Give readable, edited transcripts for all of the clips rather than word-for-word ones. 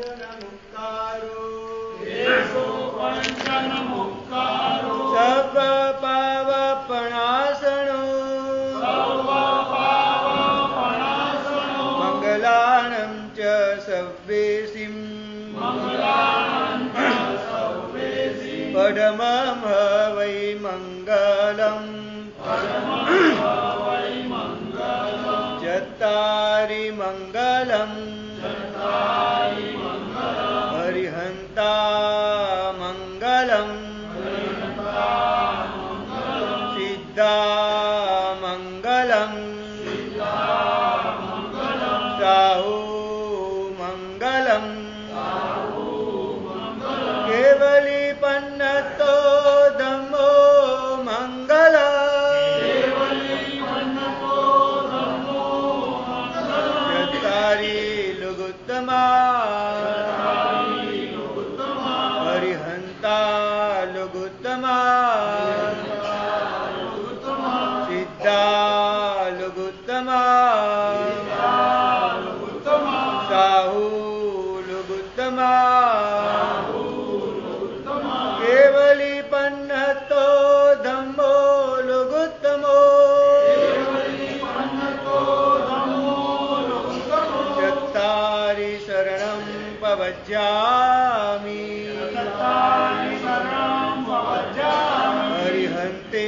સર્વ પાવપણાસણો મંગલાણં ચ સવ્વેસિં પડમં વૈ મંગલં ચત્તારી મંગલં હરિહંતા મંગલં સિદ્ધા મંગલં સાહુ મંગલં કેવલી પન્નતો ધમ્મો મંગલ ચત્તારી લુગુત્તમા હરિહંતા લુગુત્તમા સિદ્ધા લુગુત્તમા સાહુ લુગુત્તમા કેવલી પન્નતો ધમ્મો લુગુત્તમો ચત્તારી શરણં પવજ્જામિ હરિહંતે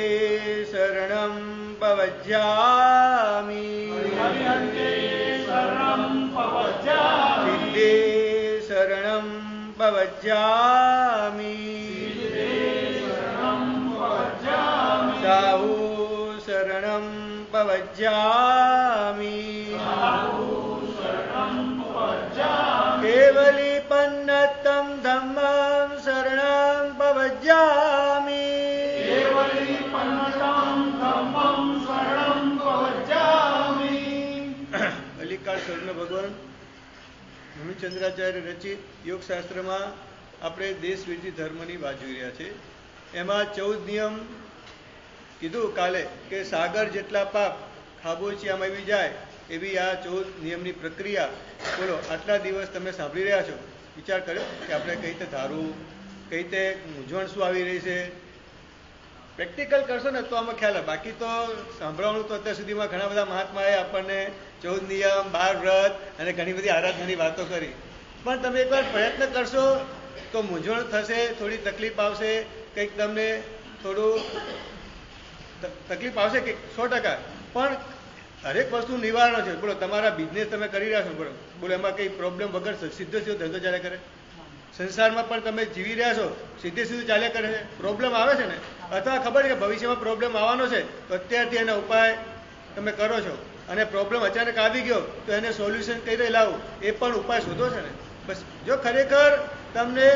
શરણં પવજ્જામિ સિદ્ધે શરણં પવજ્જામિ સાહુ શરણં પવજ્જામિ કેવલી પન્નતં ધમ્મં શરણં પવજ્જામિ અલિકાળ સ્વર્ણ ભગવાન હેમચંદ્રાચાર્ય રચિત યોગશાસ્ત્રમાં આપણે દેશ વિરોધી ધર્મની વાત જોઈ રહ્યા છે. એમાં 14 નિયમ કીધું કાલે કે સાગર જેટલા પાપ ખાબોચિયામાં આવી જાય એવી આ 14 નિયમની પ્રક્રિયા. બોલો, આટલા દિવસ તમે સાંભળી રહ્યા છો, વિચાર કર્યો કે આપણે કઈ રીતે ધારવું, કઈ રીતે મૂંઝવણ શું આવી રહી છે? પ્રેક્ટિકલ કરશો ને તો આમાં ખ્યાલ આવે. બાકી તો સાંભળવાનું તો અત્યાર સુધીમાં ઘણા બધા મહાત્માએ આપણને 14 નિયમ, 12 વ્રત અને ઘણી બધી આરાધનાની વાતો કરી. પણ તમે એકવાર પ્રયત્ન કરશો તો મૂંઝવણ થશે, થોડી તકલીફ આવશે, કંઈક તમને થોડું તકલીફ આવશે કે 100%. પણ હરેક વસ્તુ નિવારણ છે. બોલો, તમારા બિઝનેસ તમે કરી રહ્યા છો, બોલો એમાં કંઈ પ્રોબ્લેમ વગર સીધો સીધો ધંધો ચાલ્યા કરે? સંસારમાં પણ તમે જીવી રહ્યા છો, સીધે સીધું ચાલ્યા કરે છે? પ્રોબ્લેમ આવે છે ને, અથવા ખબર છે કે ભવિષ્યમાં પ્રોબ્લેમ આવવાનો છે, તો અત્યારથી એના ઉપાય તમે કરો છો. અને પ્રોબ્લેમ અચાનક આવી ગયો તો એને સોલ્યુશન કઈ રીતે લાવવું એ પણ ઉપાય શોધો છે ને. બસ જો ખરેખર તમને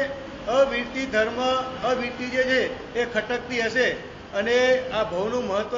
અવિરતિ ધર્મ, અવિરતિ જે છે એ ખટકતી હશે અને આ ભવનું મહત્વ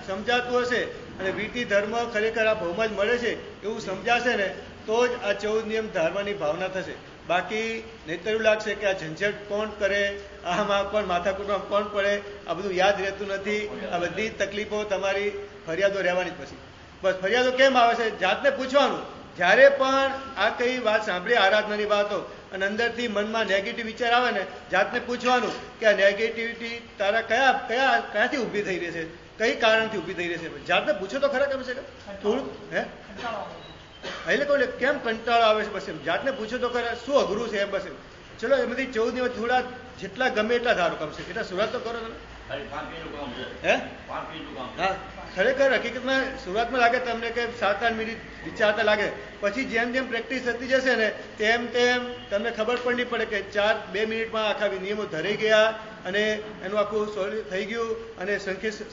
સમજાતું હશે અને વિરતિ ધર્મ ખરેખર આ ભવમાં જ મળે છે એવું સમજાશે ને, તો જ આ 14 નિયમ ધારવાની ભાવના થશે. બાકી નહીંતર એવું લાગશે કે આ ઝંઝટ કોણ કરે, આમાં કોણ માથાકૂટમાં કોણ પડે, આ બધું યાદ રહેતું નથી. આ બધી તકલીફો તમારી ફરિયાદો રહેવાની જ પછી. બસ ફરિયાદો કેમ આવે છે? જાતને પૂછવાનું. જ્યારે પણ આ કઈ વાત સાંભળી આરાધનાની વાતો અને અંદરથી મનમાં નેગેટિવ વિચાર આવે ને, જાતને પૂછવાનું કે આ નેગેટિવિટી તારા ક્યાંથી ઊભી થઈ રહી છે, કઈ કારણથી ઊભી થઈ રહી છે? જાતને પૂછો તો ખરા. કમ છે થોડું એટલે કહું કેમ કંટાળો આવે છે? બસ એમ જાતને પૂછો તો ખરા શું અઘરું છે એમ. બસ એમ ચલો એમાંથી 14 દિવસ થોડા જેટલા ગમે એટલા ધારો કમશે એટલા શરૂઆત તો કરો તમે. હા, ખરેખર હકીકતમાં શરૂઆતમાં લાગે તમને કે 7-8 મિનિટ વિચારતા લાગે, પછી જેમ જેમ પ્રેક્ટિસ થતી જશે ને તેમ તેમ તમને ખબર પણ નહીં પડે કે 2 મિનિટમાં આખા નિયમો ધરાઈ ગયા અને એનું આખું સોલ્વ થઈ ગયું અને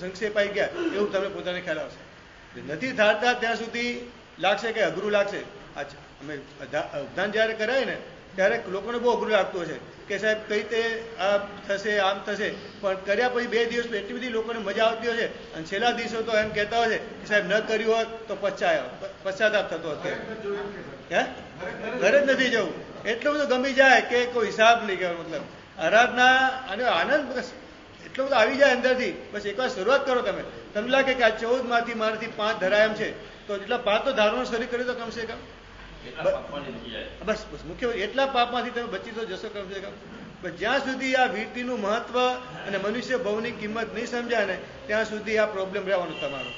સંક્ષેપાઈ ગયા એવું તમને પોતાને ખ્યાલ આવશે. નથી ધારતા ત્યાં સુધી લાગશે કે અઘરું લાગશે. અમે અવધાન જ્યારે કરાય ને ત્યારે લોકોને બહુ અઘરું લાગતું હશે કે સાહેબ કઈ રીતે આ થશે, આમ થશે. પણ કર્યા પછી 2 દિવસ એટલી બધી લોકોને મજા આવતી હશે અને છેલ્લા દિવસો તો એમ કહેતા હશે કે સાહેબ ન કર્યું હોત તો પશ્ચાતાપ થતો હતો. ઘરે જ નથી જવું, એટલું બધું ગમી જાય કે કોઈ હિસાબ નહીં કહેવાનો. મતલબ આરાધના અને આનંદ એટલો બધો આવી જાય અંદરથી. બસ એકવાર શરૂઆત કરો તમે. તમને લાગે કે આ 14 માંથી મારાથી 5 ધરાય એમ છે તો જેટલા 5 તો ધારવાનું શરૂ કર્યું તો કમસે કમ બસ બસ મુખ્ય એટલા પાપમાંથી તમે બચી તો જશો કમસે કમ. બસ જ્યાં સુધી આ વીરતીનું મહત્વ અને મનુષ્ય ભવની કિંમત નહીં સમજાય ને ત્યાં સુધી આ પ્રોબ્લેમ રહેવાનો તમારો.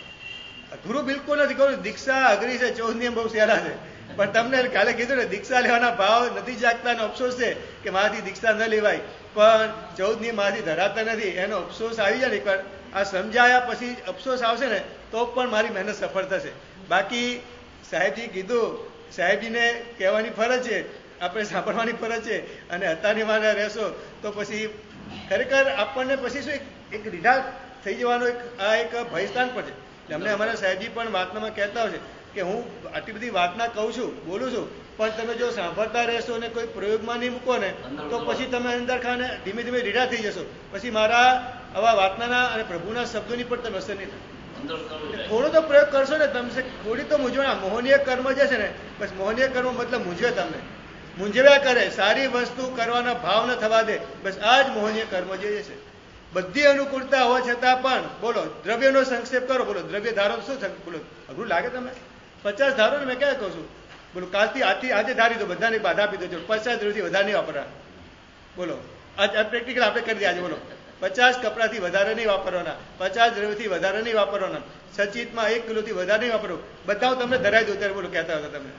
ગુરુ બિલકુલ નથી કહું, દીક્ષા અઘરી છે, 14 નિયમ બહુ સહેલા છે, પણ તમને કાલે કીધું ને દીક્ષા લેવાના ભાવ નથી જાગતા, અફસોસ છે કે મારાથી દીક્ષા ન લેવાય, પણ 14 નિયમ મારાથી ધરાતા નથી, એનો અફસોસ આવી જાય ને એકવાર આ સમજાયા પછી અફસોસ આવશે ને તો પણ મારી મહેનત સફળ થશે. બાકી સાહેબજી કીધું, સાહેબજીને કહેવાની ફરજ છે, આપણે સાંભળવાની ફરજ છે, અને હતાની વારે રહેશો તો પછી ખરેખર આપણને પછી શું એક રીઢા થઈ જવાનો એક ભયસ્થાન પર છે. અમને અમારા સાહેબજી પણ વાતનામાં કહેતા હોય છે કે હું આટલી બધી વાતના કહું છું, બોલું છું, પણ તમે જો સાંભળતા રહેશો ને કોઈ પ્રયોગમાં નહીં મૂકો ને તો પછી તમે અંદર ખાને ધીમે ધીમે રીઢા થઈ જશો, પછી મારા આવા વાતનાના અને પ્રભુના શબ્દોની પણ તમે અસર નહીં થાય. થોડો તો પ્રયોગ કરશો ને તમે, થોડી તો મૂંઝવણ. મોહનીય કર્મ જે છે ને, બસ મોહનીય કર્મ મતલબ મૂંઝવે, તમને મૂંઝવ્યા કરે, સારી વસ્તુ કરવાના ભાવ ન થવા દે, બસ આ જ મોહનીય કર્મ જે છે. બધી અનુકૂળતા હોવા છતાં પણ બોલો દ્રવ્યનો સંક્ષેપ કરો, બોલો દ્રવ્ય ધારો શું બોલો અઘરું લાગે? તમે 50 ધારો ને મેં ક્યાં કહું છું, બોલો કાલથી આજે ધારી દો, બધાને બાધા આપી દો, 50 દ્રવ્યથી વધારે નહીં વાપરવા. બોલો આ પ્રેક્ટિકલ આપણે કરી દઈએ આજે. બોલો 50 કપડાથી વધારે નહીં વાપરવાના, 50 દ્રવ્યથી વધારે નહીં વાપરવાના, સચિતમાં 1 કિલોથી વધારે નહીં વાપરવું. બધા હું તમને ધરાવી દઉં ત્યારે બોલો કહેતા હતા તમે.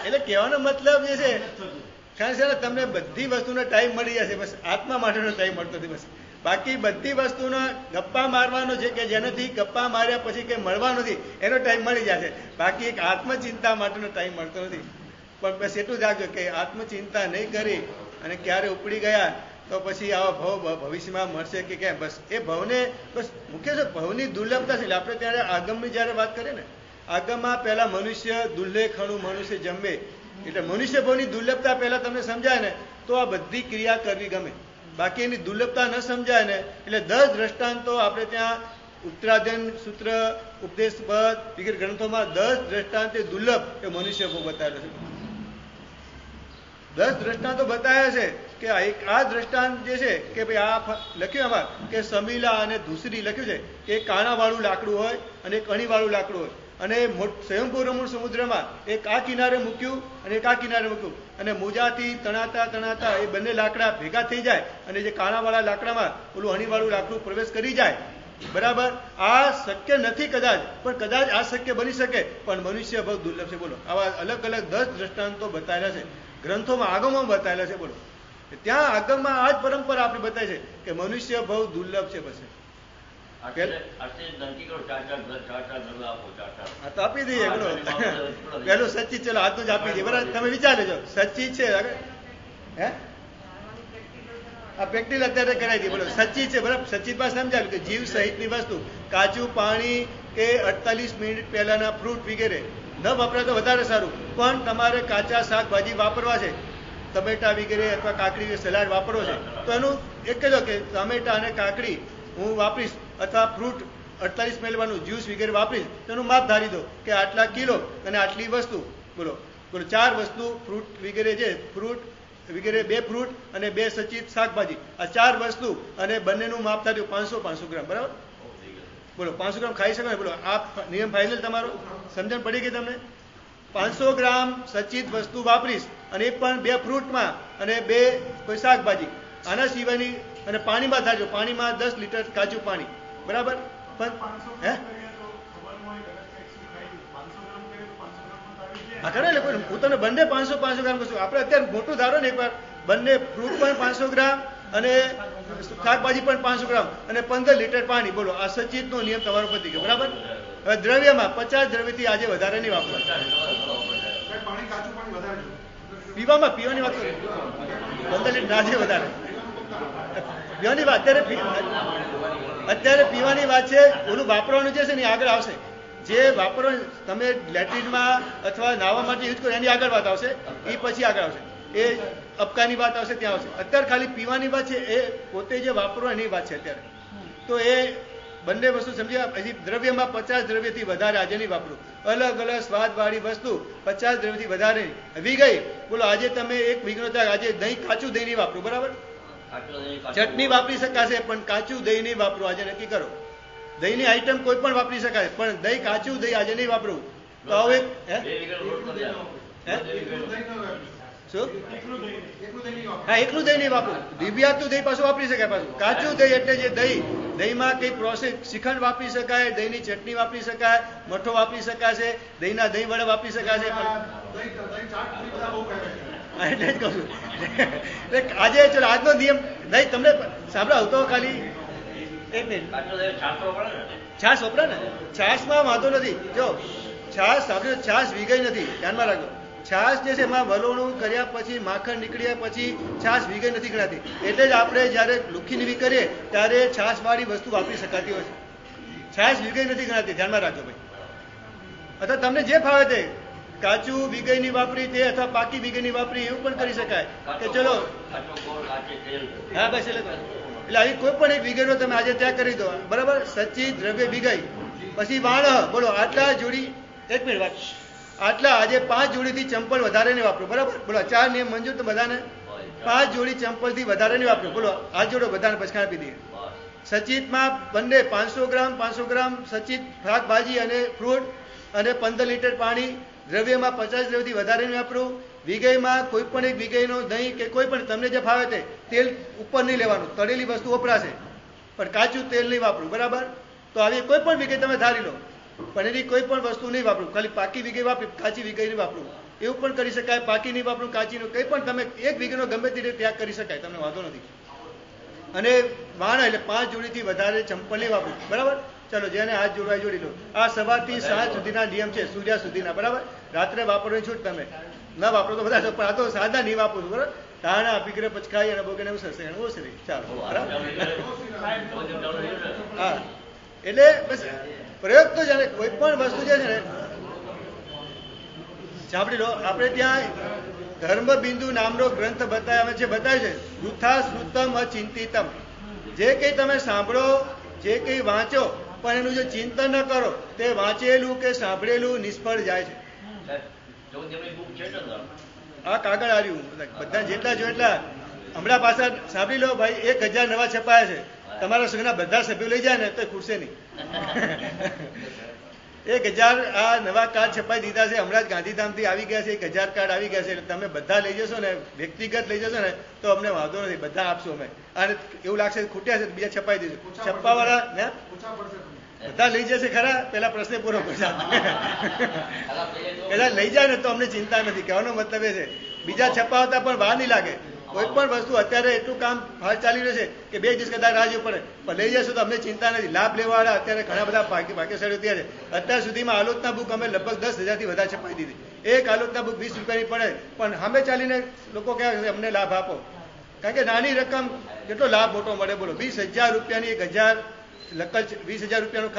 એટલે કહેવાનો મતલબ એ છે, કારણ કે તમને બધી વસ્તુનો ટાઈમ મળી જશે, બસ આત્મા માટેનો ટાઈમ મળતો નથી. બસ બાકી બધી વસ્તુનો ગપ્પા મારવાનો છે કે જેનાથી ગપ્પા માર્યા પછી કંઈ મળવાનું નથી એનો ટાઈમ મળી જશે, બાકી એક આત્મચિંતા માટેનો ટાઈમ મળતો નથી. પણ બસ એટલું જ રાખજો કે આત્મચિંતા નહીં કરી અને ક્યારે ઉપડી ગયા તો પછી આવા ભાવ ભવિષ્યમાં મળશે કે કેમ. બસ એ ભાવને બસ મુખ્ય છે ભાવની દુર્લભતા છે. એટલે આપણે ત્યારે આગમની જ્યારે વાત કરીએ ને, આગમમાં પહેલા મનુષ્ય દુર્લે ખણું મનુષ્ય જમે, એટલે મનુષ્ય ભાવની દુર્લભતા પહેલા તમને સમજાય ને તો આ બધી ક્રિયા કરવી ગમે. બાકી એની દુર્લભતા ન સમજાય ને એટલે 10 દ્રષ્ટાંતો આપણે ત્યાં ઉત્તરાધ્યન સૂત્ર, ઉપદેશપદ વગેરે ગ્રંથોમાં 10 દ્રષ્ટાંત દુર્લભ એ મનુષ્ય ભાવ બતાવેલો છે. 10 દ્રષ્ટાંતો બતાવ્યા છે કે આ દ્રષ્ટાંત જે છે કે ભાઈ આ લખ્યું આમાં કે સમીલા અને ધૂસરી લખ્યું છે કે એક કાણાવાળું લાકડું હોય અને એક અણીવાળું લાકડું હોય, અને સ્વયંભૂ રમણ સમુદ્રમાં એક આ કિનારે મૂક્યું અને એક આ કિનારે મૂક્યું, અને મોજાથી તણાતા તણાતા એ બંને લાકડા ભેગા થઈ જાય અને જે કાણાવાળા લાકડામાં ઓલું અણીવાળું લાકડું પ્રવેશ કરી જાય. બરાબર, આ શક્ય નથી કદાચ, પણ કદાચ આ શક્ય બની શકે, પણ મનુષ્ય ભાવ દુર્લભ છે. બોલો આવા અલગ અલગ 10 દ્રષ્ટાંતો બતાવેલા છે ગ્રંથોમાં, આગમમાં બતાવેલા છે. બોલો ત્યાં આગમમાં આ જ પરંપરા આપણે બતાવી છે કે મનુષ્ય ભાવ દુર્લભ છે. બસ તો આપી દઈએ. બોલો પેલું સચ્ચી, ચલો આજનું જ આપી દઈએ. બરાબર, તમે વિચાર લેજો સચ્ચી છે. હે આ પ્રેક્ટિકલ અત્યારે કરાવી દઈએ. બોલો સચ્ચી છે, બરાબર. સચ્ચિતમાં સમજાવ્યું કે જીવ સહિતની વસ્તુ, કાચું પાણી કે 48 મિનિટ પહેલાના ફ્રૂટ વગેરે ન વપરાય તો વધારે સારું, પણ તમારે કાચા શાકભાજી વાપરવા છે, ટમેટા વગેરે અથવા કાકડી સલાડ વાપરવો છે તો એનું એક જ કે ટમેટા અને કાકડી હું વાપરીશ, અથવા ફ્રૂટ 48 મિનિટનું જ્યુસ વગેરે વાપરીશ, તેનું માપ ધારી દો કે આટલા કિલો અને આટલી વસ્તુ. બોલો બોલો 4 વસ્તુ ફ્રૂટ વગેરે છે, ફ્રૂટ વગેરે 2 ફ્રૂટ અને 2 સચિત શાકભાજી, આ 4 વસ્તુ અને બંનેનું માપ ધાર્યું 500 ગ્રામ. બરાબર, બોલો 500 ગ્રામ ખાઈ શકો ને? બોલો આ નિયમ ફાઇનલ તમારો સમજણ પડી ગઈ તમને? 500 ગ્રામ સચિત વસ્તુ વાપરીશ અને એ પણ 2 ફ્રૂટમાં અને 2 કોઈ શાકભાજી, આના સિવાયની, અને પાણીમાં ધારજો, પાણીમાં 10 લીટર કાચું પાણી. બરાબર, પણ હે હા ખરે એટલે હું તમને બંને 500 ગ્રામ કશું, આપણે અત્યારે મોટું ધારો ને એકવાર, બંને ફ્રૂટ પણ 500 ગ્રામ અને શાકભાજી પણ 500 ગ્રામ અને 15 લીટર પાણી. બોલો આ સચિતનો નિયમ તમારો પતી ગયો. બરાબર, હવે દ્રવ્યમાં 50 દ્રવ્યથી આજે વધારે નહીં વાપરવા. પીવાની વાત કરું 15 લીટર આજે વધારે પીવાની વાત, અત્યારે પીવાની વાત છે. ઓલું વાપરવાનું જે છે ને આગળ આવશે, જે વાપરવાનું તમે લેટ્રિનમાં અથવા નાહવા માટે યુઝ કરો એની આગળ વાત આવશે, એ પછી આગળ આવશે, એ અપકાની વાત આવશે ત્યાં આવશે. અત્યારે ખાલી પીવાની વાત છે, એ પોતે જે વાપરો એની વાત છે અત્યારે. તો એ બંને વસ્તુ સમજ્યા. પછી દ્રવ્યમાં 50 દ્રવ્યથી વધારે આજે નહીં વાપરું. અલગ અલગ સ્વાદવાળી વસ્તુ 50 દ્રવ્યથી વધારે આવી ગઈ. બોલો આજે તમે એક વિઘ્નો થાય, આજે દહીં કાચું દહીં નહીં વાપરું, બરાબર? ચટણી વાપરી શકાશે પણ કાચું દહીં નહીં વાપરું, આજે નક્કી કરો. દહીંની આઈટમ કોઈ પણ વાપરી શકાય પણ દહીં કાચું દહીં આજે નહીં વાપરું. તો હવે શું? હા, એકલું દહીં નહીં વાપરું. દિવ્યાતું દહીં પાછું વાપરી શકાય. પાછું કાચું દહીં એટલે જે દહીંમાં કઈ પ્રોસેસ, શ્રીખંડ વાપરી શકાય, દહીંની ચટણી વાપરી શકાય, મઠો વાપરી શકાશે, દહીંના દહીં વડા વાપરી શકાશે. એટલે જ કહું છું આજે ચલો આજનો નિયમ દહીં તમને સાંભળાવ તો ખાલી એક મિનિટ. છાશ વપરા ને, છાશમાં વાંધો નથી. જો છાશ સાંભળ્યો, છાશ વીગઈ નથી, ધ્યાનમાં રાખજો. છાશ જે છે એમાં વલોણું કર્યા પછી માખણ નીકળ્યા પછી છાશ વીગઈ નથી ગણાતી. એટલે જ આપણે જયારે લુખી નીવી કરીએ ત્યારે છાશ વાળી વસ્તુ વાપરી શકાતી હોય છે. છાશ વીગઈ નથી ગણાતી, ધ્યાનમાં રાખજો ભાઈ. અથવા તમને જે ફાવે તે કાચું વીગઈની વાપરી તે અથવા પાકી વીગઈની વાપરી એવું પણ કરી શકાય કે ચલો. હા બસ એટલે આવી કોઈ પણ એક વીગઈનો તમે આજે ત્યાગ કરી દો, બરાબર? સચ્ચી દ્રવ્ય વીગઈ પછી વાણ. બોલો આટલા જોડી, એક મિનિટ વાત, આટલા આજે 5 જોડીથી ચંપલ વધારે નહીં વાપરો, બરાબર? બોલો 4 નિયમ મંજૂર તો બધાને? 5 જોડી ચંપલથી વધારે નહીં વાપરો. બોલો આ જોડો બધાને પછી આપી દઈએ. સચિતમાં બંને 500 ગ્રામ સચિત શાકભાજી અને ફ્રૂટ અને 15 લીટર પાણી. દ્રવ્યમાં 50 દ્રવ્યથી વધારે નહીં વાપરું. વીઘઈમાં કોઈ પણ એક વીઘઈનો દહીં કે કોઈ પણ તમને જે ફાવે તે તેલ ઉપર નહીં લેવાનું, તળેલી વસ્તુ વપરાશે પણ કાચું તેલ નહીં વાપરું, બરાબર? તો આવી કોઈ પણ વીઘઈ તમે ધારી લો પણ એની કોઈ પણ વસ્તુ નહીં વાપરું, ખાલી પાકી વીઘઈ વાપરી, કાચી વીઘઈ નહીં વાપરું. એવું પણ કરી શકાય. પાકી નહીં વાપરું, કાચીનું કંઈ પણ તમે એક વીઘનો ગમે તે રીતે ત્યાગ કરી શકાય, તમને વાંધો નથી. અને વાણ એટલે 5 જોડીથી વધારે ચંપલ નહીં વાપરું, બરાબર? ચલો જેને હાથ જોડવા જોડી લો. આ સવારથી સાંજ સુધીના નિયમ છે, સૂર્યા સુધીના, બરાબર? રાત્રે વાપરવાની છૂટ, તમે ના વાપરો તો બધા, પણ આ તો સાદા નહીં વાપરું, બરાબર? ધાણા પીકરે પચકાઈ અને બોગેને એવું સરસે એવું છે. ચાલો, બરાબર? હા, એટલે બસ પ્રયોગ તો જાણે કોઈ પણ વસ્તુ જે છે ને સાંભળી લો. આપણે ત્યાં ધર્મબિંદુ નામનો ગ્રંથ બતાવે છે વૃથા શ્રુતમ અચિંતિતમ. જે કંઈ તમે સાંભળો, જે કંઈ વાંચો પણ એનું જો ચિંતન ન કરો તે વાંચેલું કે સાંભળેલું નિષ્ફળ જાય છે. આ કાગળ આવ્યું બધા જેટલા જો એટલા હમણાં પાછા સાંભળી લો ભાઈ, 1000 નવા છપાયા છે. તમારા સંઘના બધા સભ્યો લઈ જાય ને તો ખૂટશે નહીં. 1000 આ નવા કાર્ડ છપાઈ દીધા છે. હમણાં જ ગાંધીધામથી આવી ગયા છે, 1000 કાર્ડ આવી ગયા છે. એટલે તમે બધા લઈ જશો ને, વ્યક્તિગત લઈ જશો ને તો અમને વાંધો નથી, બધા આપશો અમે. અને એવું લાગશે ખૂટ્યા છે બીજા છપાઈ દઈશું. છપ્પાવાળા ને બધા લઈ જશે ખરા, પેલા પ્રશ્ન પૂરો કરશે. કદાચ લઈ જાય ને તો અમને ચિંતા નથી. કહેવાનો મતલબ એ છે બીજા છપાવતા પણ વાર નહીં લાગે. કોઈ પણ વસ્તુ અત્યારે એટલું કામ ફાસ્ટ ચાલી રહ્યું છે કે 2 દિવસ કદાચ રાહ જોવી પડે, પણ લઈ જશો તો અમને ચિંતા નથી. લાભ લેવાવાળા અત્યારે ઘણા બધા ભાગ્યશાળી ત્યાં છે. અત્યાર સુધીમાં આલોચના બુક અમે લગભગ 10,000થી વધારે છપાઈ દીધી. એક આલોચના બુક 20 રૂપિયાની પડે પણ સામે ચાલીને લોકો કહે અમને લાભ આપો. કારણ કે નાની રકમ કેટલો લાભ મોટો મળે. બોલો 20,000 રૂપિયાની 1000 નકલ, 20,000 રૂપિયાનો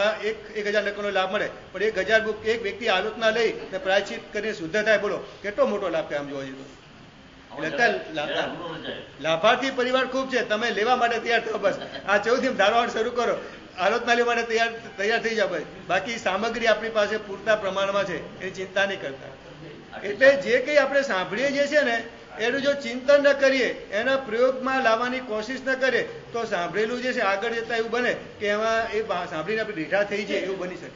1000 નકલનો લાભ મળે. પણ 1000 બુક એક વ્યક્તિ આલોચના લઈ ને પ્રાયશ્ચિત કરીને શુદ્ધ થાય. બોલો કેટલો મોટો લાભ કે આમ જોવા જઈએ તો. લાભાર્થી પરિવાર ખૂબ છે. તમે લેવા માટે તૈયાર થો, બસ આ 14 ધારવાડ શરૂ કરો, આલોચના લેવા માટે તૈયાર થઈ જાવ. ભાઈ બાકી સામગ્રી આપણી પાસે પૂરતા પ્રમાણમાં છે, એની ચિંતા નહીં કરતા. એટલે જે કંઈ આપણે સાંભળીએ જે છે ને એનું જો ચિંતન ન કરીએ, એના પ્રયોગમાં લાવવાની કોશિશ ન કરીએ તો સાંભળેલું જે છે આગળ જતા એવું બને કે એમાં એ સાંભળીને આપણે રીઢા થઈ જાય એવું બની શકે.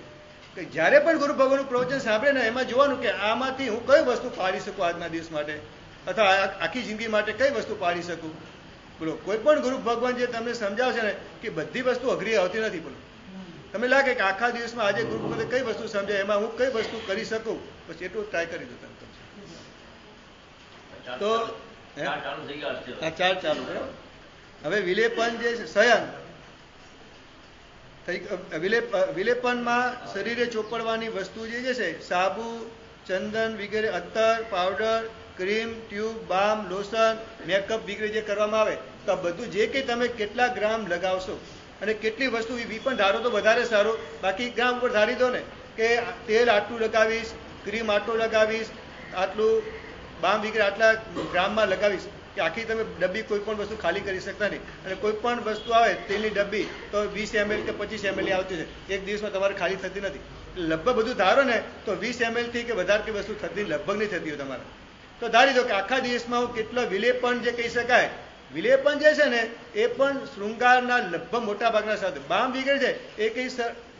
કે જ્યારે પણ ગુરુ ભગવાનનું પ્રવચન સાંભળે ને એમાં જોવાનું કે આમાંથી હું કઈ વસ્તુ પાડી શકું આજના દિવસ માટે, અથવા આખી જિંદગી માટે કઈ વસ્તુ પાડી શકું. બોલો કોઈ પણ ગુરુ ભગવાન જે તમને સમજાવશે ને કે બધી વસ્તુ અઘરી આવતી નથી. બોલો તમને લાગે કે આખા દિવસમાં આજે ગુરુ ભગવાન કઈ વસ્તુ સમજાય, એમાં હું કઈ વસ્તુ કરી શકું, પછી એટલું ટ્રાય કરી દો તમે. તો આ 4 ચાલુ બરાબર. હવે વિલેપન જે શયન, વિલેપનમાં શરીરે ચોપડવાની વસ્તુ જે છે સાબુ, ચંદન વગેરે, અત્તર, પાવડર, ક્રીમ, ટ્યુબ, બામ, લોશન, મેકઅપ વગેરે જે કરવામાં આવે તો આ બધું જે કંઈ તમે કેટલા ગ્રામ લગાવશો અને કેટલી વસ્તુ એવી પણ ધારો તો વધારે સારું. બાકી ગ્રામ ઉપર ધારી દો ને કે તેલ આટલું લગાવીશ, ક્રીમ આટલું લગાવીશ, આટલું બામ વગેરે આટલા ગ્રામમાં લગાવીશ, કે આખી તમે ડબ્બી કોઈ પણ વસ્તુ ખાલી કરી શકતા નહીં, અને કોઈ પણ વસ્તુ આવે તેલની ડબ્બી તો 20 ml કે 25 ml આવતી છે, એક દિવસમાં તમારે ખાલી થતી નથી. લગભગ બધું ધારો ને તો 20 ml થી કે વધારે કે વસ્તુ થતી લગભગ નહીં થતી હોય તમારે. તો ધારી દો કે આખા દિવસમાં કેટલો વિલેપન જે કહી શકાય, વિલેપન જે છે ને એ પણ શૃંગારના લગભગ મોટા ભાગના સાધુ. બામ વગેરે છે એ કઈ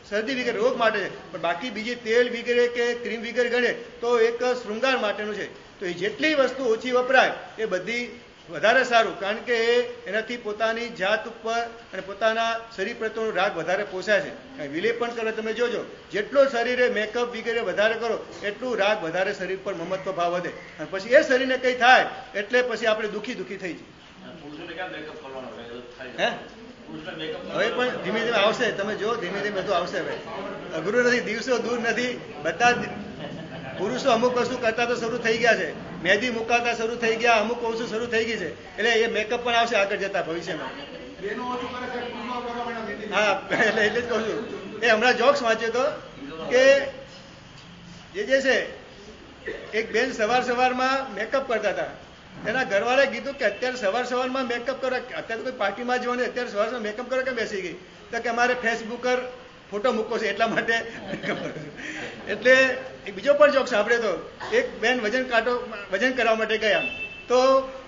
શરદી વગેરે રોગ માટે છે, પણ બાકી બીજી તેલ વગેરે કે ક્રીમ વગેરે ગણે તો એક શૃંગાર માટેનું છે. તો એ જેટલી વસ્તુ ઓછી વપરાય એ બધી વધારે સારું, કારણ કે એનાથી પોતાની જાત ઉપર અને પોતાના શરીર પ્રત્યેનો રાગ વધારે પોસાય છે. વિલેપન કરો તમે જોજો, જેટલો શરીરે મેકઅપ વગેરે વધારે કરો એટલું રાગ વધારે શરીર પર મમત્વ ભાવ વધે, અને પછી એ શરીરને કંઈ થાય એટલે પછી આપણે દુઃખી થઈ જઈએ. હવે પણ ધીમે ધીમે આવશે, તમે જો ધીમે ધીમે બધું આવશે. હવે અઘરું નથી, દિવસો દૂર નથી. બધા પુરુષો અમુક વસ્તુ કરતા તો શરૂ થઈ ગયા છે, મહેંદી મુકાતા શરૂ થઈ ગયા, અમુક વસ્તુ શરૂ થઈ ગઈ છે, એટલે એ મેકઅપ પણ આવશે આગળ જતા ભવિષ્યમાં. હા, એટલે જ કહું છું. એ હમણાં જોક્સ વાંચ્યો હતો કે જે છે એક બેન સવારમાં મેકઅપ કરતા હતા, એના ઘરવાળાએ કીધું કે અત્યારે સવારમાં મેકઅપ કરો, અત્યારે કોઈ પાર્ટીમાં જવાનું, અત્યારે સવારમાં મેકઅપ કરો કે બેસી ગઈ, તો કે અમારે ફેસબુક પર ફોટો મૂકો છે એટલા માટે મેકઅપ કરું છું. એટલે એક બીજો પણ જોક સાંભળ્યો તો, એક બેન વજન કરવા માટે ગયા, તો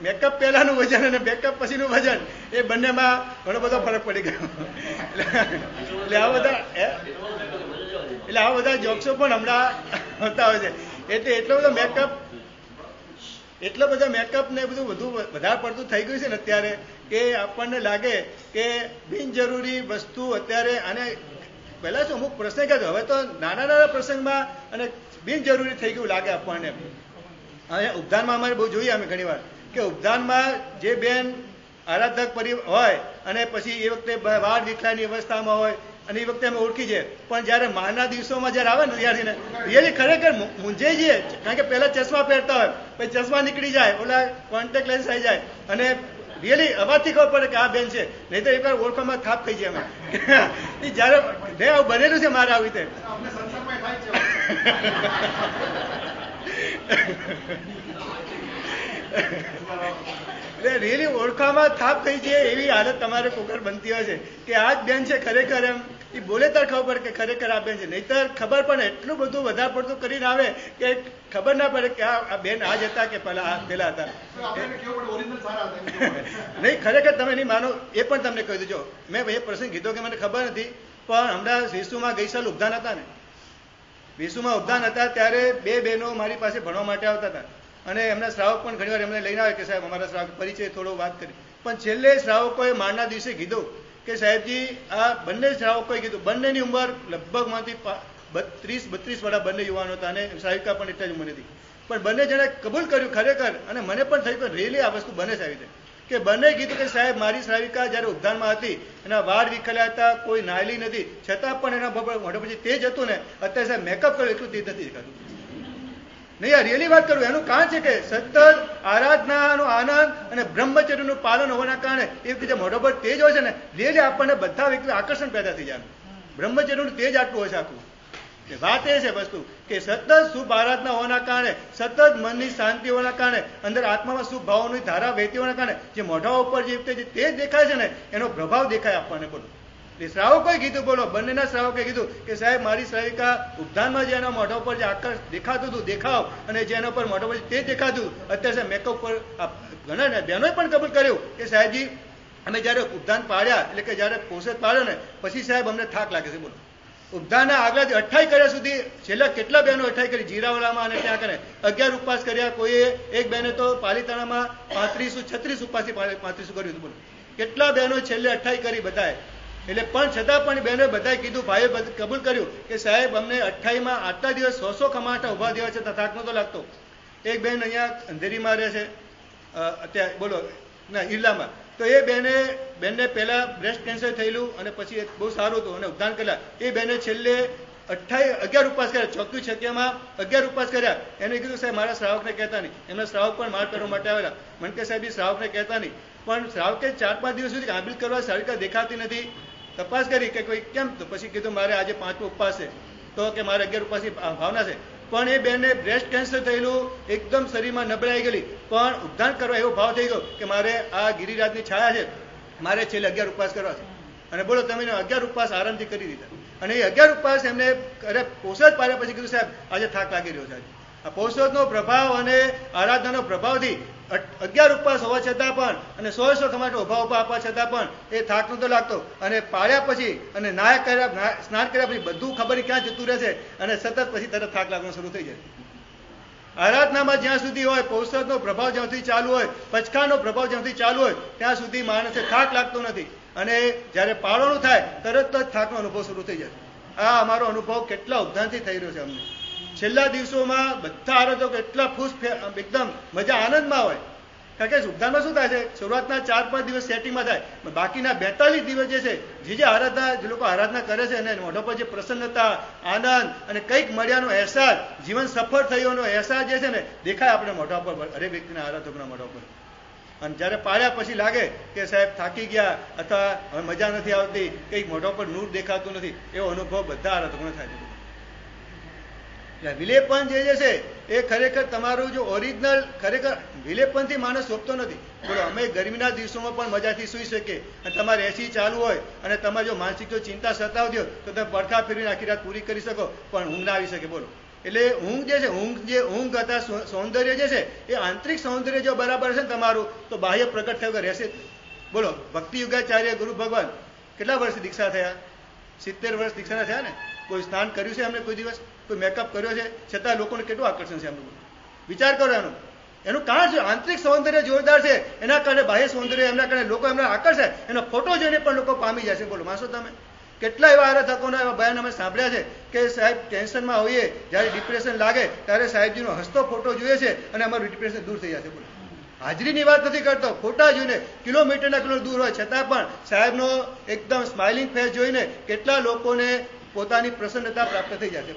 મેકઅપ પહેલાનું વજન અને મેકઅપ પછીનું વજન એ બંનેમાં ઘણો બધો ફરક પડી ગયો. એટલે આવા બધા જોક્સો પણ હમણાં હોતા હોય છે. એટલે એટલો બધો મેકઅપ ને બધું વધારે પડતું થઈ ગયું છે ને અત્યારે, કે આપણને લાગે કે બિનજરૂરી વસ્તુ અત્યારે, અને પહેલા શું અમુક પ્રસંગ હતો, હવે તો નાના પ્રસંગમાં અને બિનજરૂરી થઈ ગયું લાગે આપણને. હવે ઉપદાનમાં અમારે બહુ જોઈએ અમે ઘણી વાર કે ઉપદાનમાં જે બેન આરાધક હોય અને પછી એ વખતે વાળ વિખલાની અવસ્થામાં હોય અને એ વખતે અમે ઓળખી છે, પણ જયારે માના દિવસોમાં જયારે આવે ને વિદ્યાર્થીને રિયલી ખરેખર મૂંઝાઈ જઈએ, કારણ કે પહેલા ચશ્મા પહેરતા હોય, પછી ચશ્મા નીકળી જાય, ઓલા કોન્ટેક્ટ લેન્સ આવી જાય, અને રિયલી અવાજથી ખબર પડે કે આ બેન છે, નહીં તો એકવાર ઓળખવામાં થાપ થઈ જાય અમે. જયારે આવું બનેલું છે મારે આવી રીતે. એટલે રિયલી ઓળખવામાં થાપ થઈ જાય એવી હાલત તમારે કોકર બનતી હોય છે કે આ જ બેન છે ખરેખર. એમ એ બોલે ત્યારે ખબર પડે કે ખરેખર આ બેન છે, નહીતર ખબર પડે એટલું બધું વધારે પડતું કરીને આવે કે ખબર ના પડે કે આ બેન આ જ હતા કે પેલા હતા. નહીં, ખરેખર તમે નહીં માનો, એ પણ તમને કહી દેજો. મેં એ પ્રસંગ કીધો કે મને ખબર નથી, પણ હમણાં વેસુમાં ગઈ સાલ ઉપદાન હતા ને, વેસુમાં ઉપદાન હતા ત્યારે બે બહેનો મારી પાસે ભણવા માટે આવતા હતા, અને એમના શ્રાવક પણ ઘણી વાર એમને લઈને આવે કે સાહેબ અમારા શ્રાવક પરિચય થોડો વાત કરી. પણ છેલ્લે શ્રાવકોએ મારના દિવસે કીધું કે સાહેબજી આ બંને શ્રાવકોએ કીધું, બંનેની ઉંમર લગભગ માંથી 32 વાળા બંને યુવાનો હતા, અને શ્રાવિકા પણ એટલા જ ઉંમર હતી, પણ બંને જણે કબૂલ કર્યું ખરેખર, અને મને પણ થયું કે રિયલી આ વસ્તુ બને છે આવી રીતે, કે બંને કીધું કે સાહેબ મારી શ્રાવિકા જયારે ઉદ્ધાનમાં હતી એના વાળ વિખેલા હતા, કોઈ નાયલી નથી, છતાં પણ એના મોઢા પછી તેજ હતું ને, અત્યારે સાહેબ મેકઅપ કર્યું એટલું તેજ નથી દેખાતું. નહીં, આ રિયલી વાત કરું. એનું કારણ છે કે સતત આરાધનાનો આનંદ અને બ્રહ્મચર્યનું પાલન હોવાના કારણે એ રીતે મોઢા પર તેજ હોય છે ને, રિયલી આપણને બધા વ્યક્તિ આકર્ષણ પેદા થઈ જાય. બ્રહ્મચર્યનું તેજ આટલું હોય છે આખું. વાત એ છે વસ્તુ કે સતત શુભ આરાધના હોવાના કારણે, સતત મનની શાંતિ હોવાના કારણે, અંદર આત્મામાં શુભ ભાવોની ધારા વહેતી હોવાના કારણે જે મોઢા ઉપર જે તેજ દેખાય છે ને, એનો પ્રભાવ દેખાય આપણને. બોલો, શ્રાવકોએ કીધું, બોલો બંનેના શ્રાવકોએ કીધું કે સાહેબ મારી શ્રાવિકા ઉપધાનમાં જે એના મોઢા ઉપર જે આકર્ષ દેખાતું હતું, દેખાવ, અને જે એના પર મોઢા પર તે દેખાતું, અત્યારે મેકઅપ પર ઘણા બહેનોએ પણ કબૂલ કર્યું કે સાહેબજી અમે જયારે ઉપધાન પાડ્યા, એટલે કે જયારે પોષત પાડ્યો ને પછી સાહેબ અમને થાક લાગે છે. બોલો, ઉપધાનના આગલા 28 કર્યા સુધી છેલ્લા કેટલા બહેનો 28 કરી, જીરાવાલામાં અને ત્યાં કરે 11 ઉપવાસ કર્યા, કોઈએ એક બહેને તો પાલીતાણામાં 36 ઉપવાસ 35 કર્યું હતું. બોલો, કેટલા બહેનો છેલ્લે 28 કરી બધાએ. એટલે પણ છતાં પણ બહેનોએ બધાએ કીધું, ભાઈએ કબૂલ કર્યું કે સાહેબ અમને 28માં આટલા દિવસ 100 ખમાટા ઉભા દેવા છે, થાક નતો લાગતો. એક બહેન અહીંયા અંધેરીમાં રહે છે અત્યારે, બોલો ના ઈરલામાં, તો એ બેનને પહેલા બ્રેસ્ટ કેન્સર થયેલું અને પછી બહુ સારું હતું અને ઉદ્ધાન કર્યા. એ બેને છેલ્લે 11 ઉપવાસ કર્યા, ચોથું છક્યામાં 11 ઉપવાસ કર્યા. એને કીધું સાહેબ મારા શ્રાવકને કહેતા નહીં. એમના શ્રાવક પણ માર કરવા માટે આવેલા, મને કે સાહેબ એ શ્રાવકને કહેતા નહીં. પણ શ્રાવકે 4-5 દિવસ સુધી કાબિલ કરવા શ્રાવિકા દેખાતી નથી, તપાસ કરી કે કોઈ કેમ, તો પછી કીધું મારે આજે 5મો ઉપવાસ છે, તો કે મારે 11 ઉપવાસની ભાવના છે. પણ એ બેનને બ્રેસ્ટ કેન્સર થયેલું, એકદમ શરીરમાં નબળાઈ ગયેલી, પણ ઉદ્ધાર કરવા એવો ભાવ થઈ ગયો કે મારે આ ગિરિરાજની છાયા છે, મારે છેલ્લે 11 ઉપવાસ કરવા છે. અને બોલો તમે 11 ઉપવાસ આરામથી કરી દીધા. અને એ 11 ઉપવાસ એમને પોષદ પાડ્યા પછી કીધું સાહેબ આજે થાક લાગી રહ્યો છે. આ પોષદનો પ્રભાવ અને આરાધનાનો પ્રભાવથી 11 ઉપવાસ હોવા છતાં પણ અને 100 ખમાટો ઉભા આપવા છતાં પણ એ થાક નતો લાગતો. અને પાડ્યા પછી અને સ્નાન કર્યા પછી બધું ખબર ક્યાં જતું રહે છે અને સતત પછી તરત થાક લાગવાનો શરૂ થઈ જાય. આરાધનામાં જ્યાં સુધી હોય, પોષદનો પ્રભાવ જ્યાં સુધી ચાલુ હોય, પચકાનો પ્રભાવ જ્યાં સુધી ચાલુ હોય ત્યાં સુધી માણસે થાક લાગતો નથી. અને જ્યારે પાળવાનું થાય તરત જ થાકનો અનુભવ શરૂ થઈ જાય. આ અમારો અનુભવ કેટલા ઉદ્ધાનથી થઈ રહ્યો છે અમને. છેલ્લા દિવસોમાં બધા આરાધકો એટલા ખુશ, એકદમ મજા આનંદમાં હોય. કારણ કે ઉદ્ધાનમાં શું થાય છે, શરૂઆતના 4-5 દિવસ સેટિંગમાં થાય, બાકીના 42 દિવસ જે છે, જે આરાધના, જે લોકો આરાધના કરે છે અને મોઢા પર જે પ્રસન્નતા, આનંદ અને કંઈક મળ્યાનો અહેસાસ, જીવન સફળ થયોનો અહેસાસ જે છે ને, દેખાય આપણે મોઢા પર, હરેક વ્યક્તિના આરાધકના મોઢા પર. અને જ્યારે પાડ્યા પછી લાગે કે સાહેબ થાકી ગયા અથવા હવે મજા નથી આવતી, કંઈક મોઢા પર નૂર દેખાતું નથી, એવો અનુભવ બધા આરાધકોને થાય છે. વિલેપન જે છે એ ખરેખર તમારું જો ઓરિજિનલ, ખરેખર વિલેપનથી માણસ શોભતો નથી. બોલો અમે ગરમીના દિવસોમાં પણ મજાથી સૂઈ શકીએ અને તમારે એસી ચાલુ હોય અને તમારે જો માનસિક જો ચિંતા સતાવતી હોય તો તમે પડખા ફેરવીને આખી રાત પૂરી કરી શકો, પણ ઊંઘ ના આવી શકે. બોલો એટલે ઊંઘ જે છે, ઊંઘ હતા સૌંદર્ય જે છે એ આંતરિક સૌંદર્ય જો બરાબર છે ને તમારું, તો બાહ્ય પ્રગટ થયું રહેશે. બોલો ભક્તિ યુગાચાર્ય ગુરુ ભગવાન કેટલા વર્ષ દીક્ષા થયા? 70 વર્ષ દીક્ષાના થયા ને. કોઈ સ્નાન કર્યું છે એમને કોઈ દિવસ? કોઈ મેકઅપ કર્યો છે? છતાં લોકોને કેટલું આકર્ષણ છે એમનું. વિચાર કરો એનું કારણ છે આંતરિક સૌંદર્ય જોરદાર છે, એના કારણે બાહ્ય સૌંદર્ય એમના કારણે લોકો એમને આકર્ષે, એનો ફોટો જોઈને પણ લોકો પામી જાય છે. બોલો માનશો તમે? કેટલા એવા આરાધકોના એવા બયાન અમે સાંભળ્યા છે કે સાહેબ ટેન્શનમાં હોઈએ, જ્યારે ડિપ્રેશન લાગે ત્યારે સાહેબજીનો હસતો ફોટો જોઈએ છે અને અમારું ડિપ્રેશન દૂર થઈ જાય છે. બોલો હાજરીની વાત નથી કરતો, ફોટા જોઈને કિલોમીટરના કિલોમીટર દૂર હોય છતાં પણ સાહેબનો એકદમ સ્માઇલિંગ ફેસ જોઈને કેટલા લોકોને પોતાની પ્રસન્નતા પ્રાપ્ત થઈ જાય છે.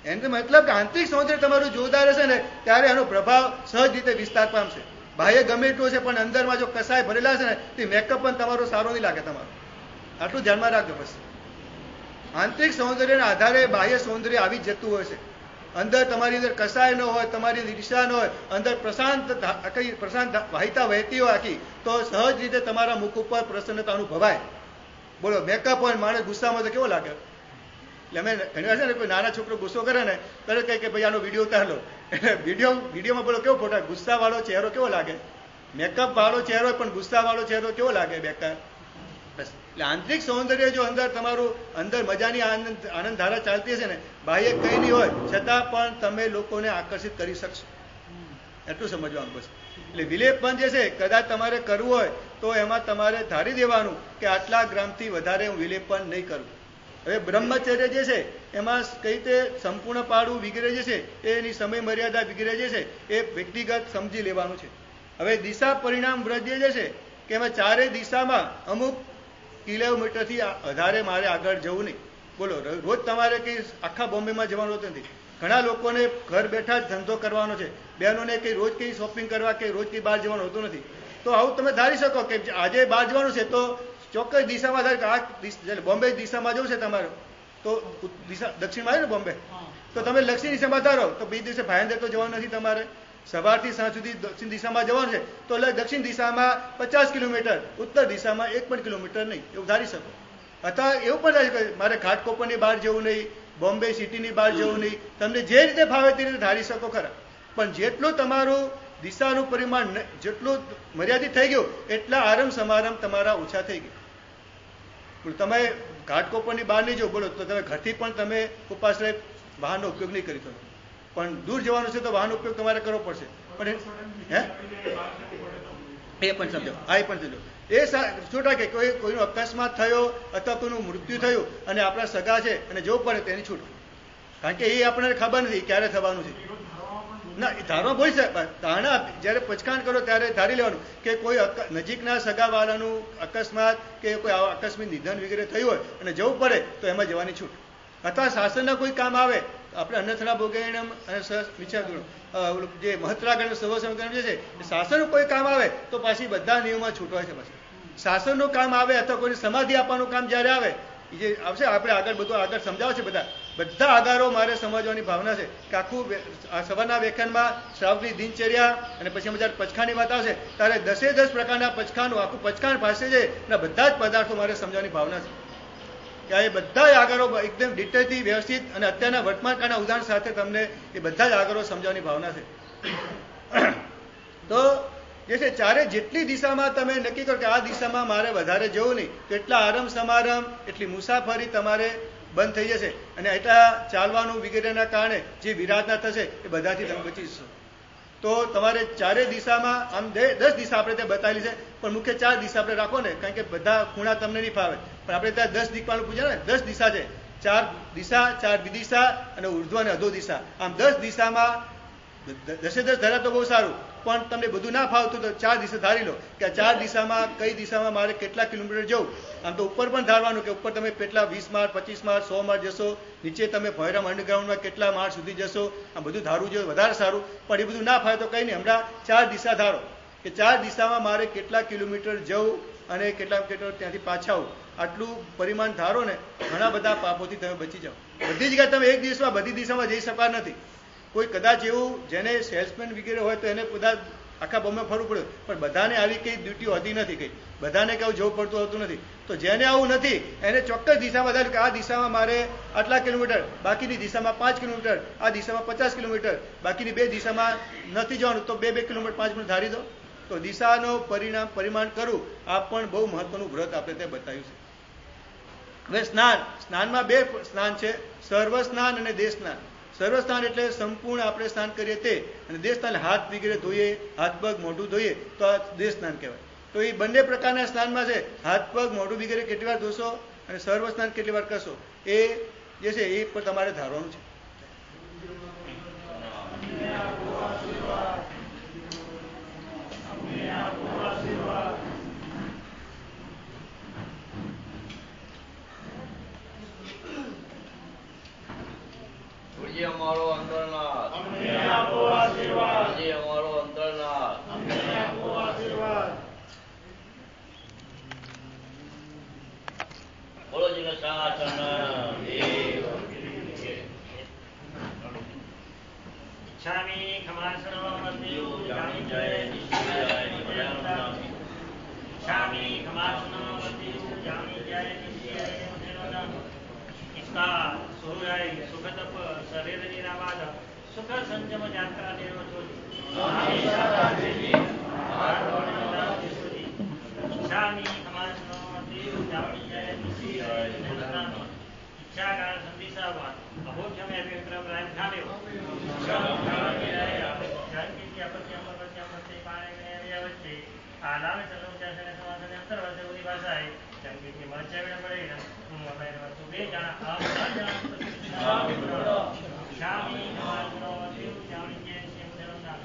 એનો મતલબ કે આંતરિક સૌંદર્ય તમારું જોરદાર હશે ને ત્યારે એનો પ્રભાવ સહજ રીતે વિસ્તાર પામશે. બાહ્ય ગમે એટલું છે પણ અંદરમાં જો કસાય ભરેલા છે ને તે મેકઅપ પણ તમારો સારો નહીં લાગે. તમારો આટલું ધ્યાનમાં રાખજો. બસ આંતરિક સૌંદર્યના આધારે બાહ્ય સૌંદર્ય આવી જ જતું હોય છે. અંદર તમારી અંદર કસાય ન હોય, તમારી ઈર્ષા ન હોય, અંદર પ્રશાંત વાહિતા વહેતી હોય આખી, તો સહજ રીતે તમારા મુખ ઉપર પ્રસન્નતા અનુભવાય. બોલો મેકઅપ હોય, માણસ ગુસ્સામાં તો કેવો લાગે. એટલે અમે ઘણી વાર છે ને કોઈ નાના છોકરો ગુસ્સો કરે ને તરત કહે કે ભાઈ આનો વિડીયો ઉતાર લો. એટલે વિડીયોમાં બોલો કેવો ફોટો, ગુસ્સા વાળો ચહેરો કેવો લાગે, મેકઅપ વાળો ચહેરો પણ ગુસ્સા વાળો ચહેરો કેવો લાગે બેકાર. બસ એટલે આંતરિક સૌંદર્ય જો અંદર તમારું અંદર મજાની આનંદ ધારા ચાલતી હશે ને, બાહ્ય કંઈ નહીં હોય છતાં પણ તમે લોકોને આકર્ષિત કરી શકશો. એટલું સમજવાનું બસ. એટલે વિલેપન જે છે કદાચ તમારે કરવું હોય તો એમાં તમારે ધારી દેવાનું કે આટલા ગ્રામથી વધારે હું વિલેપન નહીં કરું. હવે બ્રહ્મચર્ય જે છે એમાં કઈ રીતે સંપૂર્ણ પાડવું વગેરે જે છે એની સમય મર્યાદા વગેરે જે છે એ વ્યક્તિગત સમજી લેવાનું છે. હવે દિશા પરિણામ વ્રત જે છે કે એમાં ચારેય દિશામાં અમુક કિલોમીટરથી વધારે મારે આગળ જવું નહીં. બોલો રોજ તમારે કંઈ આખા બોમ્બેમાં જવાનું હોતું નથી. ઘણા લોકોને ઘર બેઠા જ ધંધો કરવાનો છે. બહેનોને કંઈ રોજ કંઈ શોપિંગ કરવા કે રોજ કંઈ બહાર જવાનું હોતું નથી. તો આવું તમે ધારી શકો કે આજે બહાર જવાનું છે તો ચોક્કસ દિશામાં ધારે કે આ બોમ્બે દિશામાં જવું છે તમારે તો દિશા દક્ષિણમાં આવે ને બોમ્બે, તો તમે દક્ષિણ દિશામાં ધારો તો બીજા દિવસે ભાયંદર તો જવાનું નથી તમારે. સવારથી સાંજ સુધી દક્ષિણ દિશામાં જવાનું છે તો દક્ષિણ દિશામાં 50 કિલોમીટર, ઉત્તર દિશામાં 1 પણ કિલોમીટર નહીં, એવું ધારી શકો. અથવા એવું પણ ધારી શકો મારે ઘાટકોપરની બહાર જવું નહીં, બોમ્બે સિટીની બહાર જવું નહીં. તમને જે રીતે ફાવે તે રીતે ધારી શકો ખરા. પણ જેટલું તમારું દિશાનું પરિમાણ જેટલું મર્યાદિત થઈ ગયું એટલા આરંભ સમારંભ તમારા ઓછા થઈ ગયા. તમે ઘાટકોપરની બહાર નહીં જો બોલો તો તમે ઘરથી પણ તમે ઉપાશ્રય વાહનનો ઉપયોગ નહીં કરી શકો. પણ દૂર જવાનું છે તો વાહનનો ઉપયોગ તમારે કરવો પડશે. પણ એ પણ સમજો, આ પણ સમજો. એ છૂટા કે કોઈનો અકસ્માત થયો અથવા કોઈનું મૃત્યુ થયું અને આપણા સગા છે અને જવું પડે તેની છૂટ. કારણ કે એ આપણને ખબર નથી ક્યારે થવાનું છે. ના ધારવા બોલી શકે, ધારણા જ્યારે પચકાણ કરો ત્યારે ધારી લેવાનું કે કોઈ નજીકના સગાવાળાનું અકસ્માત કે કોઈ આકસ્મિક નિધન વગેરે થયું હોય અને જવું પડે તો એમાં જવાની છૂટ. અથવા શાસનના કોઈ કામ આવે, આપણે અન્નથડા ભોગેણમ અને જે મહત્રાગણ સર્વસંગમ જે છે શાસનનું કોઈ કામ આવે તો પાછી બધા નિયમોમાં છૂટ હોય છે. પાછી શાસનનું કામ આવે અથવા કોઈને સમાધિ આપવાનું કામ જ્યારે આવે જે આવશે આપણે આગળ બધું આગળ સમજાવે છે બધા બધા આધારો મારે સમજવાની ભાવના છે કે આખું સવારના વ્યાખ્યાનમાં શ્રાવકની દિનચર્યા અને પછી અમે જ્યારે પચખાની વાત આવશે ત્યારે 10 પ્રકારના પચખાનું આખું પચખાણ પાસે છે અને બધા જ પદાર્થો મારે સમજવાની ભાવના છે કે એ બધા જ આગળો એકદમ ડિટેલથી વ્યવસ્થિત અને અત્યારના વર્તમાન કાળના ઉદાહરણ સાથે તમને એ બધા જ આગળો સમજાવવાની ભાવના છે. તો જે છે ચારે જેટલી દિશામાં તમે નક્કી કરો કે આ દિશામાં મારે વધારે જવું નહીં તો એટલા આરંભ સમારંભ એટલી મુસાફરી તમારે બંધ થઈ જશે અને એટલા ચાલવાનું વગેરેના કારણે જે વિરાધના થશે એ બધાથી તમે બચી જશો. તો તમારે ચારે દિશામાં આમ 10 દિશા આપણે ત્યાં બતાવેલી છે પણ મુખ્ય 4 દિશા આપણે રાખો ને કારણ કે બધા ખૂણા તમને નહીં ફાવે પણ આપણે ત્યાં 10 દિક્પાલું પૂછ્યા ને 10 દિશા છે 4 દિશા 4 વિદિશા અને ઉર્ધ્વ અને અધો દિશા આમ 10 દિશામાં 10 ધરા તો બહુ સારું પણ તમને બધું ના ફાવતું તો 4 દિશા ધારી લો કે આ 4 દિશામાં કઈ દિશામાં મારે કેટલા કિલોમીટર જવું. આમ તો ઉપર પણ ધારવાનું કે ઉપર તમે કેટલા 20 માળ 25 માળ 100 માળ જશો, નીચે તમે ભૈરમ અંડરગ્રાઉન્ડમાં કેટલા માળ સુધી જશો, આ બધું ધારવું જોઈએ વધારે સારું. પણ એ બધું ના ફાવે તો કંઈ નહીં, હમણાં 4 દિશા ધારો કે 4 દિશામાં મારે કેટલા કિલોમીટર જવું અને કેટલા કિલોમીટર ત્યાંથી પાછા આવું આટલું પરિમાણ ધારો ને ઘણા બધા પાપોથી તમે બચી જાઓ. બધી જગ્યાએ તમે એક દિવસમાં બધી દિશામાં જઈ શકતા નથી. કોઈ કદાચ એવું જેને સેલ્સમેન વગેરે હોય તો એને બધા આખા બોમ્બે ફરવું પડે પણ બધાને આવી કંઈ ડ્યુટી હોતી નથી, કંઈ બધાને કેવું જવું પડતું હોતું નથી. તો જેને આવું નથી એને ચોક્કસ દિશામાં ધાર્યું કે આ દિશામાં મારે આટલા કિલોમીટર, બાકીની દિશામાં 5 કિલોમીટર, આ દિશામાં 50 કિલોમીટર, બાકીની 2 દિશામાં નથી જવાનું તો 2 કિલોમીટર 5 કિલોમીટર ધારી દો. તો દિશાનો પરિમાણ કરવું આ પણ બહુ મહત્વનું વ્રત આપણે ત્યાં બતાવ્યું છે. હવે સ્નાનમાં 2 સ્નાન છે, સર્વ સ્નાન અને દેહ સ્નાન. સર્વ સ્નાન એટલે સંપૂર્ણ આપણે સ્નાન કરીએ તે, અને દેહ સ્નાન હાથ વગેરે ધોઈએ, હાથ પગ મોઢું ધોઈએ તો આ દેહ સ્નાન કહેવાય. તો એ બંને પ્રકારના સ્નાનમાં છે હાથ પગ મોઢું વગેરે કેટલી વાર ધોશો અને સર્વ સ્નાન કેટલી વાર કરશો એ જે છે એ પણ તમારે ધારવાનું છે. અમારો અંતરનાથ અમને આપો આશીર્વાદ, અમારો અંતરનાથ અમને આપો આશીર્વાદ. બોલો જી શાસન દેવ ઈચ્છામિ ખમાસનો મંદિર જાણી જય ઈચ્છામિ ખમાસનો મંદિર જાણી જય ઇસ્તા સૂર્ય સુખતપ શરીર નિરાવાદ સુખ સંજમ યાત્રા દેવો છોડી ઈચ્છામિ ખમાસનો મંદિર જાણી જય ઈચ્છાગાર સંદેશાવાદ અભોખ્યમે વિક્રમ રામ ખાલ્યો જાનકી આપત્તિ અમરવતી અમરતે પાણે વચ્ચે આલામે સર્વચાસને સમાસને અંતર્વર્તે ઉની ભાષાએ જાનકી મરચાવીને પડે આપણે વસ્તુ 2 જણા આમ 3 જણા શામી નવાજનો દેવ જાણી જે સેમદરમના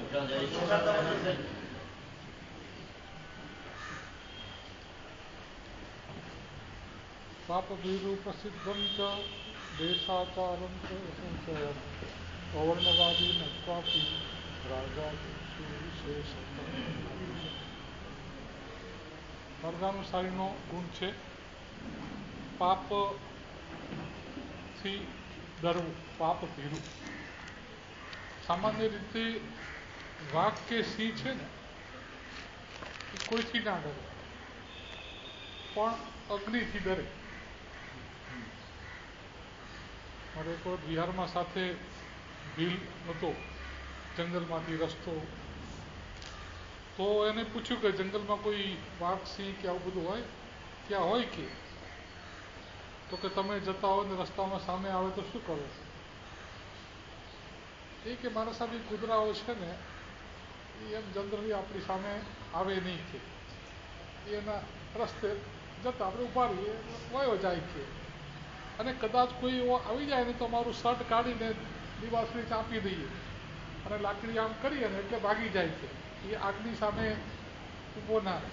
પાપ ભીરુ પ્રસિદ્ધમ ચ દેશાચારમ ચ સંશયમ અવર્ણવાદી નત્વાપી રાજા વિશેષ. વર્ગાનુસારીનો ગુણ છે પાપથી ડરવું, પાપ ભીરું. સામાન્ય રીતે વાઘ કે સિંહ છે ને એ કોઈથી ના ડરે પણ અગ્નિથી ડરે. મારે એક વખત બિહારમાં સાથે ભીલ હતો, જંગલમાંથી રસ્તો, તો એને પૂછ્યું કે જંગલમાં કોઈ વાઘ સિંહ કે આવું બધું હોય ત્યાં હોય કે? તો કે તમે જતા હો ને રસ્તામાં સામે આવે તો શું કરો? એ કે મારા સામે કૂતરાઓ છે ને એ એમ જનરલી આપણી સામે આવે નહીં કે એના રસ્તે જતા આપણે ઉભા રહીએ વયો જાય કે, અને કદાચ કોઈ એવો આવી જાય ને તો અમારું શર્ટ કાઢીને દિવાસળી ચાંપી દઈએ અને લાકડી આમ કરીએ ને એટલે ભાગી જાય છે. એ આગની સામે ઊભો ના રહે.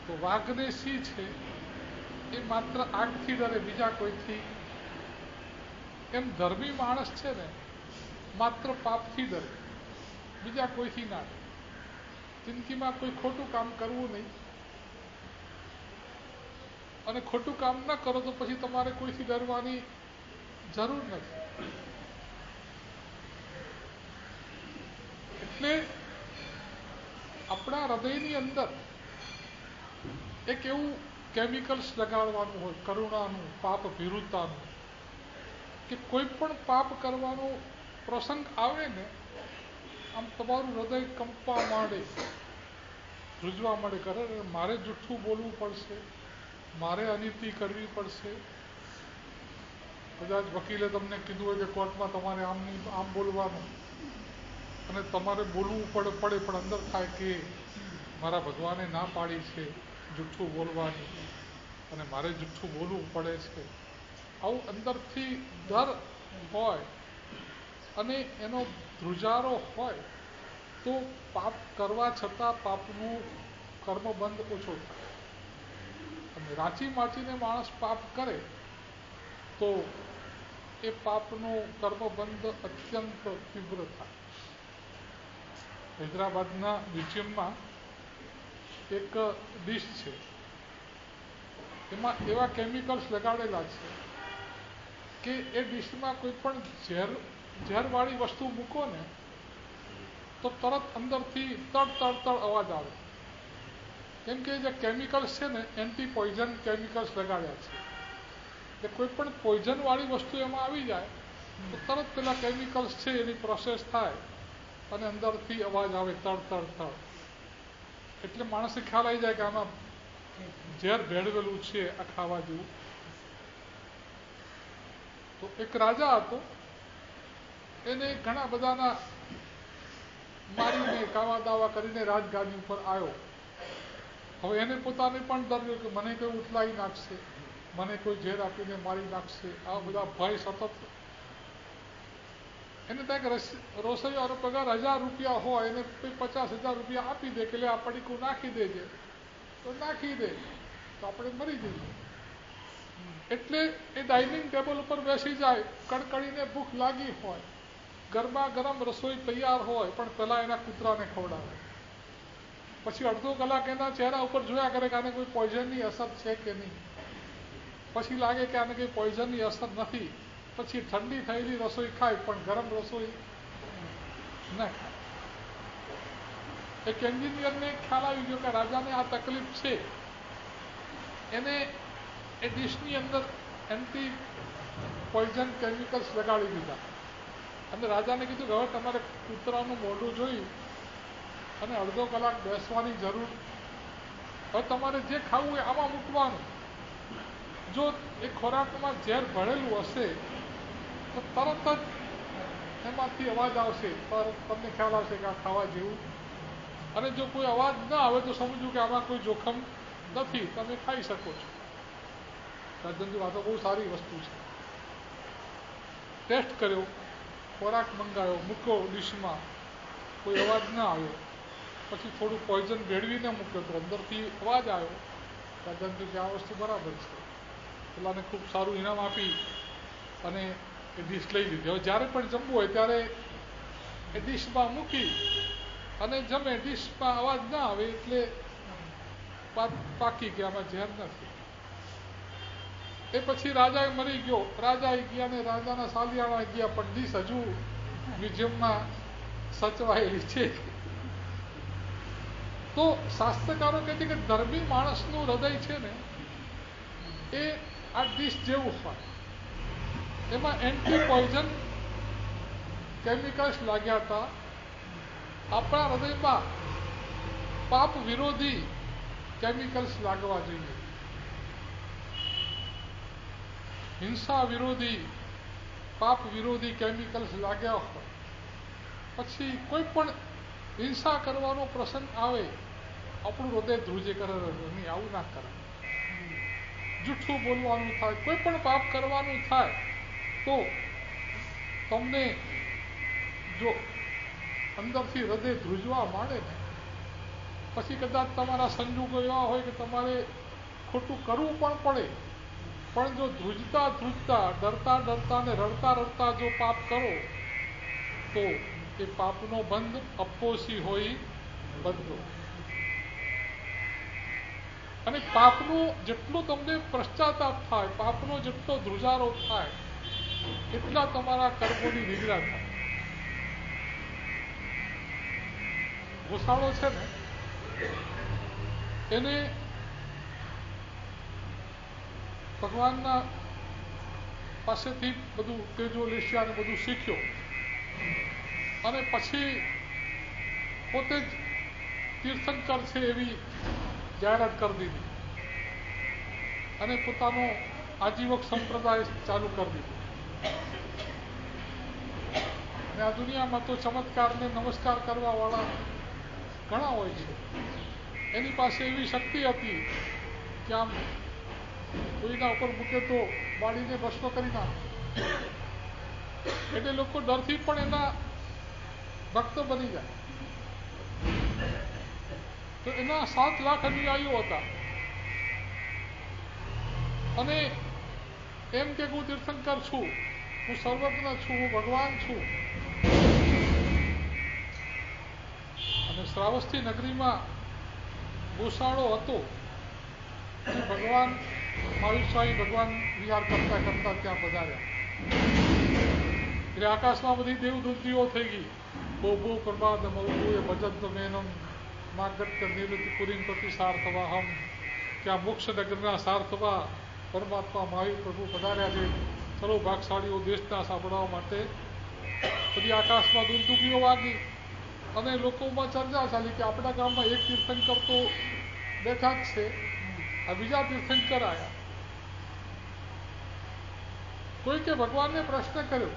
તો વાઘને સિંહ છે એ માત્ર આગથી ડરે, બીજા કોઈથી. એમ ધર્મી માણસ છે ને માત્ર પાપથી ડરે, બીજા કોઈથી ના ડરે. જિંદગીમાં કોઈ ખોટું કામ કરવું નહીં, અને ખોટું કામ ન કરો તો પછી તમારે કોઈથી ડરવાની જરૂર નથી. એટલે આપણા હૃદયની અંદર એક એવું કેમિકલ્સ લગાડવાનું હોય કરુણાનું, પાપ વિરુદ્ધતાનું, કે કોઈ પણ પાપ કરવાનો પ્રસંગ આવે ને આમ તમારું હૃદય કંપવા માંડે, ધ્રુજવા માંડે, કરે મારે જુઠ્ઠું બોલવું પડશે, મારે અનીતિ કરવી પડશે. કદાચ વકીલે તમને કીધું હોય કે કોર્ટમાં તમારે આમ બોલવાનું અને તમારે બોલવું પડે પણ અંદર થાય કે મારા ભગવાને ના પાડી છે જુઠ્ઠું બોલવાની અને મારે જુઠ્ઠું બોલવું પડે છે. આવું અંદરથી ડર હોય અને એનો ધ્રુજારો હોય તો પાપ કરવા છતાં પાપનું કર્મબંધ ઓછો થાય. અને રાચી માચીને માણસ પાપ કરે તો એ પાપનો કર્મબંધ અત્યંત તીવ્ર થાય. હૈદરાબાદના મ્યુઝિયમમાં એક ડીશ છે, એમાં એવા કેમિકલ્સ લગાડેલા છે કે એ ડીશમાં કોઈ પણ ઝેરવાળી વસ્તુ મૂકો ને તો તરત અંદરથી તડ અવાજ આવે. કેમ કે જે કેમિકલ્સ છે ને એન્ટી પોઈઝન કેમિકલ્સ લગાડ્યા છે. એટલે કોઈ પણ પોઈઝનવાળી વસ્તુ એમાં આવી જાય તો તરત પેલા કેમિકલ્સ છે એની પ્રોસેસ થાય અને અંદરથી અવાજ આવે તડ. એટલે માણસને ખ્યાલ આવી જાય કે આમાં ઝેર ભેળવેલું છે, આ ખાવા જેવું. તો એક રાજા હતો, એને ઘણા બધાના મારીને કાવા દાવા કરીને રાજગાદી ઉપર આવ્યો. હવે એને પોતાને પણ ડર રહ્યો કે મને કોઈ ઉથલાઈ નાખશે, મને કોઈ ઝેર આપીને મારી નાખશે. આ બધા ભય સતત. એને ત્યાં કે રસોઈયાનો પગાર 1000 રૂપિયા હોય, એને 50,000 રૂપિયા આપી દે કે લે આ પડીકું નાખી દેજે, તો નાખી દે તો આપણે મરી જઈએ. એટલે એ ડાઇનિંગ ટેબલ ઉપર બેસી જાય, કડકડીને ભૂખ લાગી હોય, ગરમા ગરમ રસોઈ તૈયાર હોય, પણ પહેલા એના કૂતરાને ખવડાવે. પછી અડધો કલાક એના ચહેરા ઉપર જોયા કરે કે આને કોઈ પોઈઝનની અસર છે કે નહીં. પછી લાગે કે આને કોઈ પોઈઝનની અસર નથી, પછી ઠંડી થયેલી રસોઈ ખાય પણ ગરમ રસોઈ ન ખાય. એક એન્જિનિયરને ખ્યાલ આવી ગયો કે રાજાને આ તકલીફ છે. એને એ ડીશની અંદર એન્ટી પોઈઝન કેમિકલ્સ લગાડી દીધા અને રાજાને કીધું કે હવે તમારે કૂતરાનું મોઢું જોઈ અને અડધો કલાક બેસવાની જરૂર. હવે તમારે જે ખાવું હોય આમાં મૂકવાનું. જો એ ખોરાકમાં ઝેર ભરેલું હશે તો તરત જ એમાંથી અવાજ આવશે, તમને ખ્યાલ આવશે કે આ ખાવા જેવું. અને જો કોઈ અવાજ ના આવે તો સમજવું કે આમાં કોઈ જોખમ નથી, તમે ખાઈ શકો છો. રાજનજી આ તો બહુ સારી વસ્તુ છે. ટેસ્ટ કર્યો, ખોરાક મંગાવ્યો, મૂક્યો ડીશમાં, કોઈ અવાજ ના આવ્યો. પછી થોડું પોઈઝન ભેળવીને મૂક્યો તો અંદરથી અવાજ આવ્યો. રાજનજી કે આ વસ્તુ બરાબર છે. પેલાને ખૂબ સારું ઇનામ આપી અને એ ડીશ લઈ લીધી. હવે જ્યારે પણ જમવું હોય ત્યારે એ ડીશમાં મૂકી અને જમે. ડીશમાં અવાજ ના આવે એટલે વાત પાકી કે આમાં ઝેર નથી. એ પછી રાજા મરી ગયો. રાજા ગયા ને રાજાના સાલિયાણા ગયા, પણ ડીશ હજુ મ્યુઝિયમમાં સચવાયેલી છે. તો શાસ્ત્રકારો કહે છે કે ધર્મી માણસનું હૃદય છે ને એ આ ડીશ જેવું હોય. એમાં એન્ટી પોઈઝન કેમિકલ્સ લાગ્યા હતા. આપણા હૃદયમાં પાપ વિરોધી કેમિકલ્સ લાગવા જોઈએ. હિંસા વિરોધી, પાપ વિરોધી કેમિકલ્સ લાગ્યા હોય. પછી કોઈ પણ હિંસા કરવાનો પ્રસંગ આવે, આપણું હૃદય ધ્રુજે કરે, નહીં આવું ના કરે. જૂઠું બોલવાનું થાય, કોઈ પણ પાપ કરવાનું થાય તો તમને જો અંદરથી હૃદય ધ્રુજવા માંડે ને પછી કદાચ તમારા સંજોગો એવા હોય કે તમારે ખોટું કરવું પણ પડે, પણ જો ધ્રુજતા ડરતા ને રડતા જો પાપ કરો તો એ પાપનો બંધ અપોસી હોય બંધો. અને પાપનો જેટલો તમને પશ્ચાતાપ થાય, પાપનો જેટલો ધ્રુજારો થાય એટલા તમારા કર્મોની નિગ્રહ થાય. ગોસાળો છે ને એને ભગવાનના પાસેથી બધું તેજો લેશિયા ને બધું શીખ્યો અને પછી પોતે જ તીર્થંકર છે એવી જાહેરાત કરી દીધી અને પોતાનો આજીવક સંપ્રદાય ચાલુ કરી દીધો. અને આ દુનિયામાં તો ચમત્કારને નમસ્કાર કરવા વાળા ઘણા હોય છે. એની પાસે એવી શક્તિ હતી કે આમ કોઈના ઉપર મૂકે તો બાળીને ભસ્મ કરી નાખે. એટલે લોકો ડરથી પણ એના ભક્ત બની જાય. તો એના 7 લાખ અનુયાયીઓ હતા અને એમ કે હું તીર્થંકર છું, હું સર્વજ્ઞ છું, હું ભગવાન છું. અને શ્રાવસ્તી નગરીમાં ગોસાળો હતો અને ભગવાન મહાવીર સ્વામી ભગવાન વિહાર કરતા કરતા ત્યાં પધાર્યા. એટલે આકાશમાં બધી દેવદૂતીઓ થઈ ગઈ. બહુ બહુ પ્રભાત મૌએ ભજત મેનમ નાગત્ય નિવૃત્તિ પુરીન પ્રતિ સાર્થવાહમ. ત્યાં મોક્ષ નગરના સાર્થવા પરમાત્મા મહાવીર પ્રભુ પધાર્યા છે. ચલો ભાગશાળીઓ દેશના સાંભળવા માટે બધી આકાશમાં દુંદુભીઓ વાગી અને લોકોમાં ચર્ચા ચાલી કે આપણા ગામમાં એક તીર્થંકર તો બેઠા જ છે, આ બીજા તીર્થંકર આવ્યા. કોઈકે ભગવાનને પ્રશ્ન કર્યો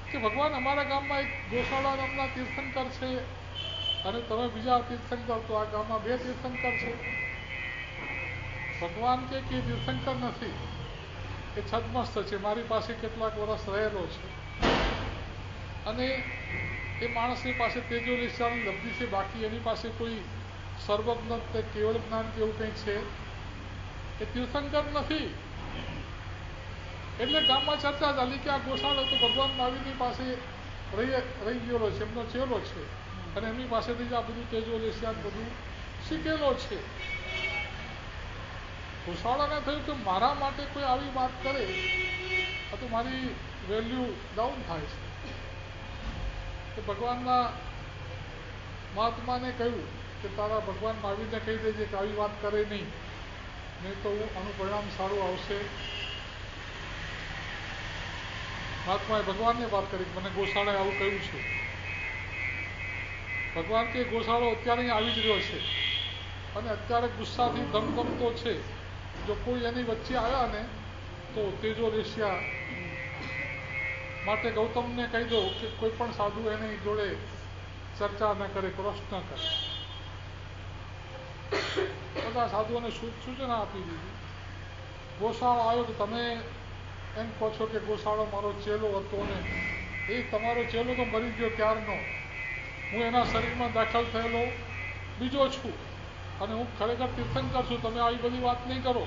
કે ભગવાન, અમારા ગામમાં એક ગોસાળા નામના તીર્થંકર છે અને તમે બીજા તીર્થંકર, તો આ ગામમાં 2 તીર્થંકર છે. ભગવાન કે તીર્થંકર નથી, એ છદ્મસ્ત છે, મારી પાસે કેટલાક વર્ષ રહેલો છે અને એ માણસની પાસે તેજો નિષ્ઠાની લબ્ધિ છે, બાકી એની પાસે કોઈ સર્વજ્ઞ કે કેવળ જ્ઞાન કે એવું કંઈક છે, એ તીર્થંકર નથી. એટલે ગામમાં ચર્ચા ચાલી કે આ ગોસાળો તો ભગવાન મહાવીરની પાસે રહી ગયેલો છે, એમનો ચેલો છે અને એમની પાસેથી જ આ બધું તેજો નિષ્ઠાન બધું શીખેલો છે. ગોસાળાને થયું કે મારા માટે કોઈ આવી વાત કરે તો મારી વેલ્યુ ડાઉન થાય છે. તો ભગવાનના મહાત્માને કહ્યું કે તારા ભગવાન મહાવીરને કહી દેજે કે આવી વાત કરે નહીં તો આનું પરિણામ સારું આવશે. મહાત્માએ ભગવાનને વાત કરી, મને ગોસાળાએ આવું કહ્યું છે. ભગવાન કે ગોસાળો અત્યારે આવી જ રહ્યો છે અને અત્યારે ગુસ્સાથી ધમધમતો છે. જો કોઈ એની વચ્ચે આવ્યા ને તો તેજો રેશિયા માટે ગૌતમને કહી દો કે કોઈ પણ સાધુ એની જોડે ચર્ચા ન કરે, ક્રોસ ન કરે. બધા સાધુઓને સૂચના આપી દીધી. ગોસાળો આવ્યો તો તમે એમ કહો છો કે ગોસાળો મારો ચેલો હતો ને એ તમારો ચેલો તો મરી ગયો ત્યારનો, હું એના શરીરમાં દાખલ થયેલો બીજો છું અને હું ખરેખર તીર્થંકર છું. તમે આવી બધી વાત નહીં કરો.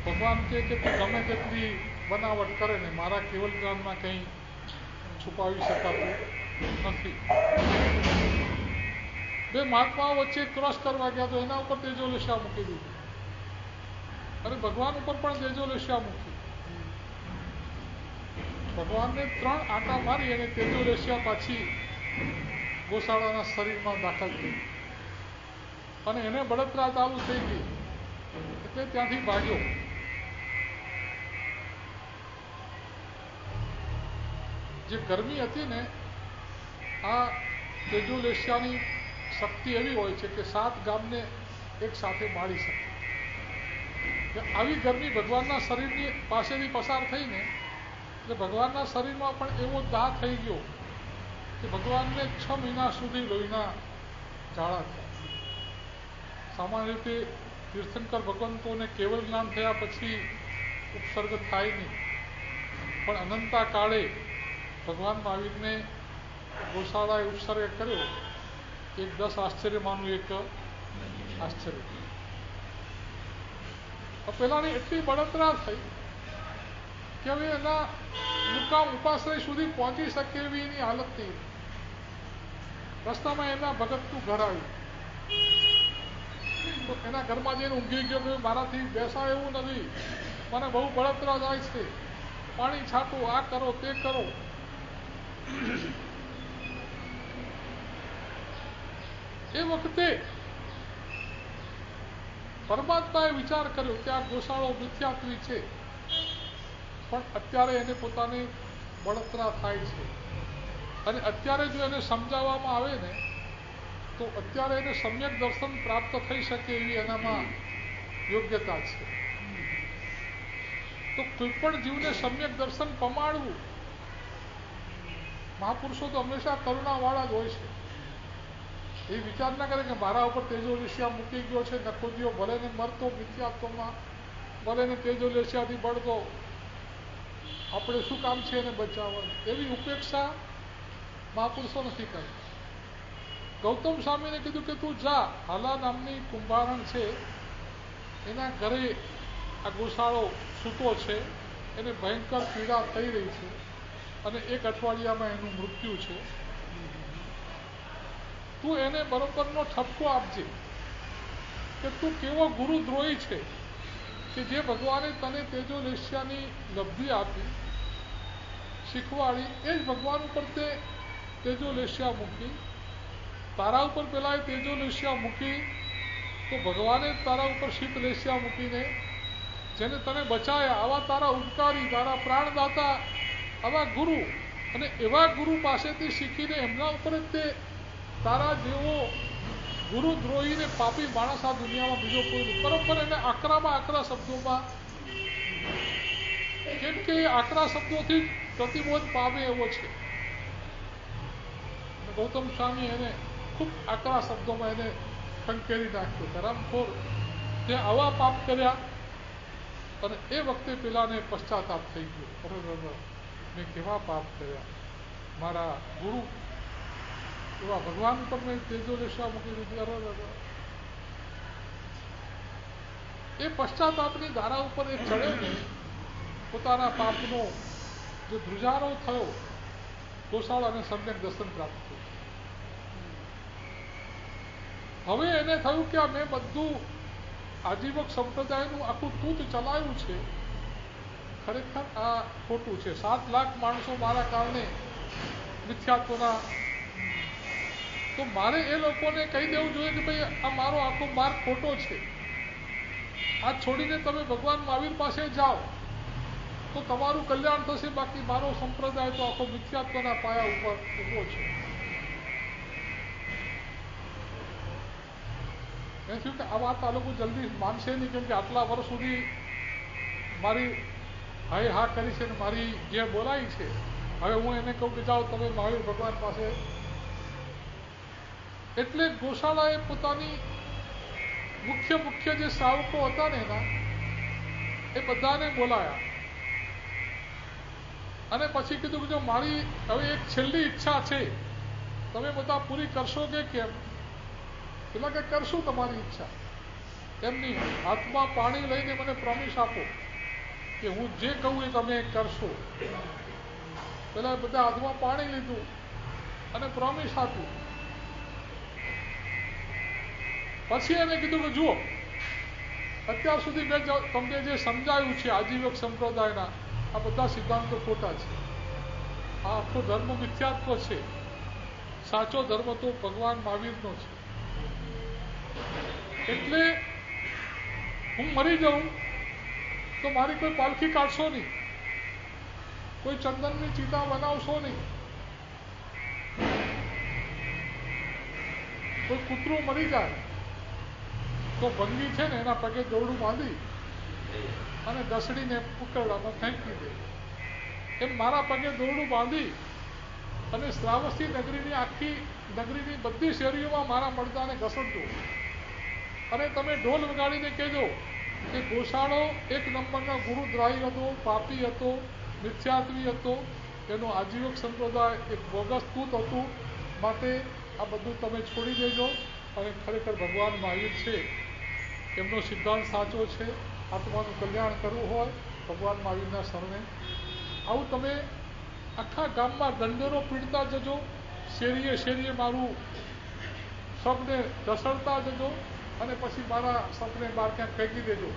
ભગવાન કે તું ગમે તેટલી બનાવટ કરે ને મારા કેવલ જ્ઞાનમાં કંઈ છુપાવી શકાતું નથી. 2 મહાત્માઓ વચ્ચે ક્રોસ કરવા ગયા તો એના ઉપર તેજો લેશા મૂકી દીધી અને ભગવાન ઉપર પણ તેજો લેશા મૂકી. ભગવાનને 3 આંટા મારી અને તેજો લેશા પાછી ગોસાળાના શરીરમાં દાખલ થઈ અને એને બળતરા ચાલુ થઈ ગઈ એટલે ત્યાંથી ભાગ્યો. જે ગરમી હતી ને આ તેજો લેશિયાની શક્તિ એવી હોય છે કે 7 ગામને એક સાથે બાળી શકે. આવી ગરમી ભગવાનના શરીરની પાસેથી પસાર થઈને એટલે ભગવાનના શરીરમાં પણ એવો દાહ થઈ ગયો કે ભગવાનને 6 મહિના સુધી લોહીના ઝાડા થયા. સામાન્ય રીતે તીર્થંકર ભગવંતોને કેવળ જ્ઞાન થયા પછી ઉપસર્ગ થાય નહીં, પણ અનંતા કાળે ભગવાન મહાવીરને ગોસાળાએ ઉપસર્ગ કર્યો. એક 10 આશ્ચર્યમાંનું એક આશ્ચર્ય. પેલાની એટલી બળતરા થઈ કે હવે એના મુકામ ઉપાશ્રય સુધી પહોંચી શકે એવી એની હાલત થઈ. રસ્તામાં એના ભગતનું ઘર આવ્યું તો એના ઘરમાં જઈને ઊંઘી ગયો કે મારાથી બેસાય એવું નથી, મને બહુ બળતરા જાય છે, પાણી છાંટો, આ કરો તે કરો. એ વખતે પરમાત્માએ વિચાર કર્યો કે આ ગોશાળો મિથ્યાત્વી છે, પણ અત્યારે એને પોતાની બળતરા થાય છે, અને અત્યારે જો એને સમજાવવામાં આવે ને તો અત્યારે એને સમ્યક દર્શન પ્રાપ્ત થઈ શકે એવી એનામાં યોગ્યતા છે. તો કોઈ પણ જીવને સમ્યક દર્શન પમાડવું, મહાપુરુષો તો હંમેશા કરુણાવાળા જ હોય છે. એ વિચાર ના કરે કે મારા ઉપર તેજોલેશિયા મૂકી ગયો છે, નખોદિયો ભલે ને મરતો મિથ્યાત્વમાં, ભલે ને તેજોલેશિયાથી બળતો, આપણે શું કામ છે એને બચાવવાનું, એવી ઉપેક્ષા મહાપુરુષો નથી કરી. ગૌતમ સ્વામીને કીધું કે તું જા, હાલા નામની કુંભારણ છે એના ઘરે આ ગોશાળો સૂતો છે, એને ભયંકર પીડા થઈ રહી છે અને 1 અઠવાડિયામાં એનું મૃત્યુ છે. તું એને બરોબરનો ઠપકો આપજે કે તું કેવો ગુરુદ્રોહી છે કે જે ભગવાને તને તેજોલેશિયાની લબ્ધિ આપી, શીખવાડી, એ જ ભગવાન ઉપર તે તેજોલેશિયા મૂકી. તારા ઉપર પેલા તેજોલેશિયા મૂકી તો ભગવાને તારા ઉપર શીતલેશિયા મૂકીને જેને તને બચાયા, આવા તારા ઉપકારી, તારા પ્રાણદાતા, આવા ગુરુ, અને એવા ગુરુ પાસેથી શીખીને એમના ઉપર જ તે તારા જેવો ગુરુદ્રોહીને પાપી માણસ આ દુનિયામાં બીજો કોઈ નહીં. બરોબર એને આકરા શબ્દોમાં, કેમ કે એ આકરા શબ્દોથી પ્રતિબોધ પામે એવો છે. ગૌતમ સ્વામી એને ખૂબ આકરા શબ્દોમાં એને ખંખેરી નાખ્યો. ધરમખોર તે આવા પાપ કર્યા, અને એ વખતે પેલાને પશ્ચાતાપ થઈ ગયો. મેં કેવા પાપ કર્યા, મારા ગુરુ એવા ભગવાન પર મેં તેજોલેશિયા મૂકી દીધી. એ પશ્ચાતાપની ધારા ઉપર એ ચડ્યો ને, પોતાના પાપનો જે ધ્રુજારો થયો, ગોશાળાને સમ્યક દર્શન પ્રાપ્ત થયું. હવે એને થયું કે આ મેં બધું આજીવક સંપ્રદાયનું આખું તૂત ચલાવ્યું છે, ખરેખર આ ખોટું છે. 7 લાખ માણસો મારા કારણે મિથ્યાત્વના, તો મારે એ લોકોને કહી દેવું જોઈએ કે ભાઈ આ મારો આખો માર્ગ ખોટો છે, આ છોડીને તમે ભગવાન મહાવીર પાસે જાઓ તો તમારું કલ્યાણ થશે, બાકી મારો સંપ્રદાય તો આખો મિથ્યાત્વના પાયા ઉપર ઊભો છે. મેં થયું કે આ વાત આ લોકો જલ્દી માનશે નહીં, કેમ કે આટલા વર્ષ સુધી મારી હાય હા કરી છે ને મારી જે બોલાઈ છે, હવે હું એને કહું કે જાઓ તમે મહાવીર ભગવાન પાસે. એટલે ગોશાળાએ પોતાની મુખ્ય જે શ્રાવકો હતા ને એના, એ બધાને બોલાયા અને પછી કીધું કે જો મારી હવે એક છેલ્લી ઈચ્છા છે, તમે બધા પૂરી કરશો કે કેમ? પેલા કે કરશું તમારી ઈચ્છા. એમની હાથમાં પાણી લઈને મને પ્રોમિસ આપો કે હું જે કહું એ તમે કરશો. પેલા બધા હાથમાં પાણી લીધું અને પ્રોમિસ આપ્યું. પછી એને કીધું કે જુઓ, અત્યાર સુધી મેં તમને જે સમજાવ્યું છે આજીવક સંપ્રદાયના, આ બધા સિદ્ધાંતો ખોટા છે. આ આખો ધર્મ મિથ્યાત્વ છે. સાચો ધર્મ તો ભગવાન મહાવીરનો છે. એટલે હું મરી જાઉં તો મારી કોઈ પાલખી કાઢશો નહીં, કોઈ ચંદનની ચિતા બનાવશો નહીં, કોઈ કૂતરું મરી જાય તો ભંગી છે ને એના પગે દોરડું બાંધી અને દસડીને ઉકરડામાં ફેંકી દે. એમ મારા પગે દોરડું બાંધી અને શ્રાવસ્તી નગરીની આખી નગરીની બધી શેરીઓમાં મારા મળદાને ઘસડજો અને તમે ઢોલ વગાડીને કહેજો કે ગોશાળો 1 નંબરનો ગુરુદ્રાહી હતો, પાપી હતો, મિથ્યાત્વી હતો, એનો આજીવક સંપ્રદાય એક બોગસ તૂત હતું, માટે આ બધું તમે છોડી દેજો અને ખરેખર ભગવાન મહાવીર છે, એમનો સિદ્ધાંત સાચો છે. આત્માનું કલ્યાણ કરવું હોય ભગવાન મહાવીરના શરણે આવું તમે આખા ગામમાં દંડેરો પીડતા જજો, શેરીએ મારું શબને ઢસડતા જજો અને પછી મારા શબને બહાર ક્યાંક ફેંકી દેજો.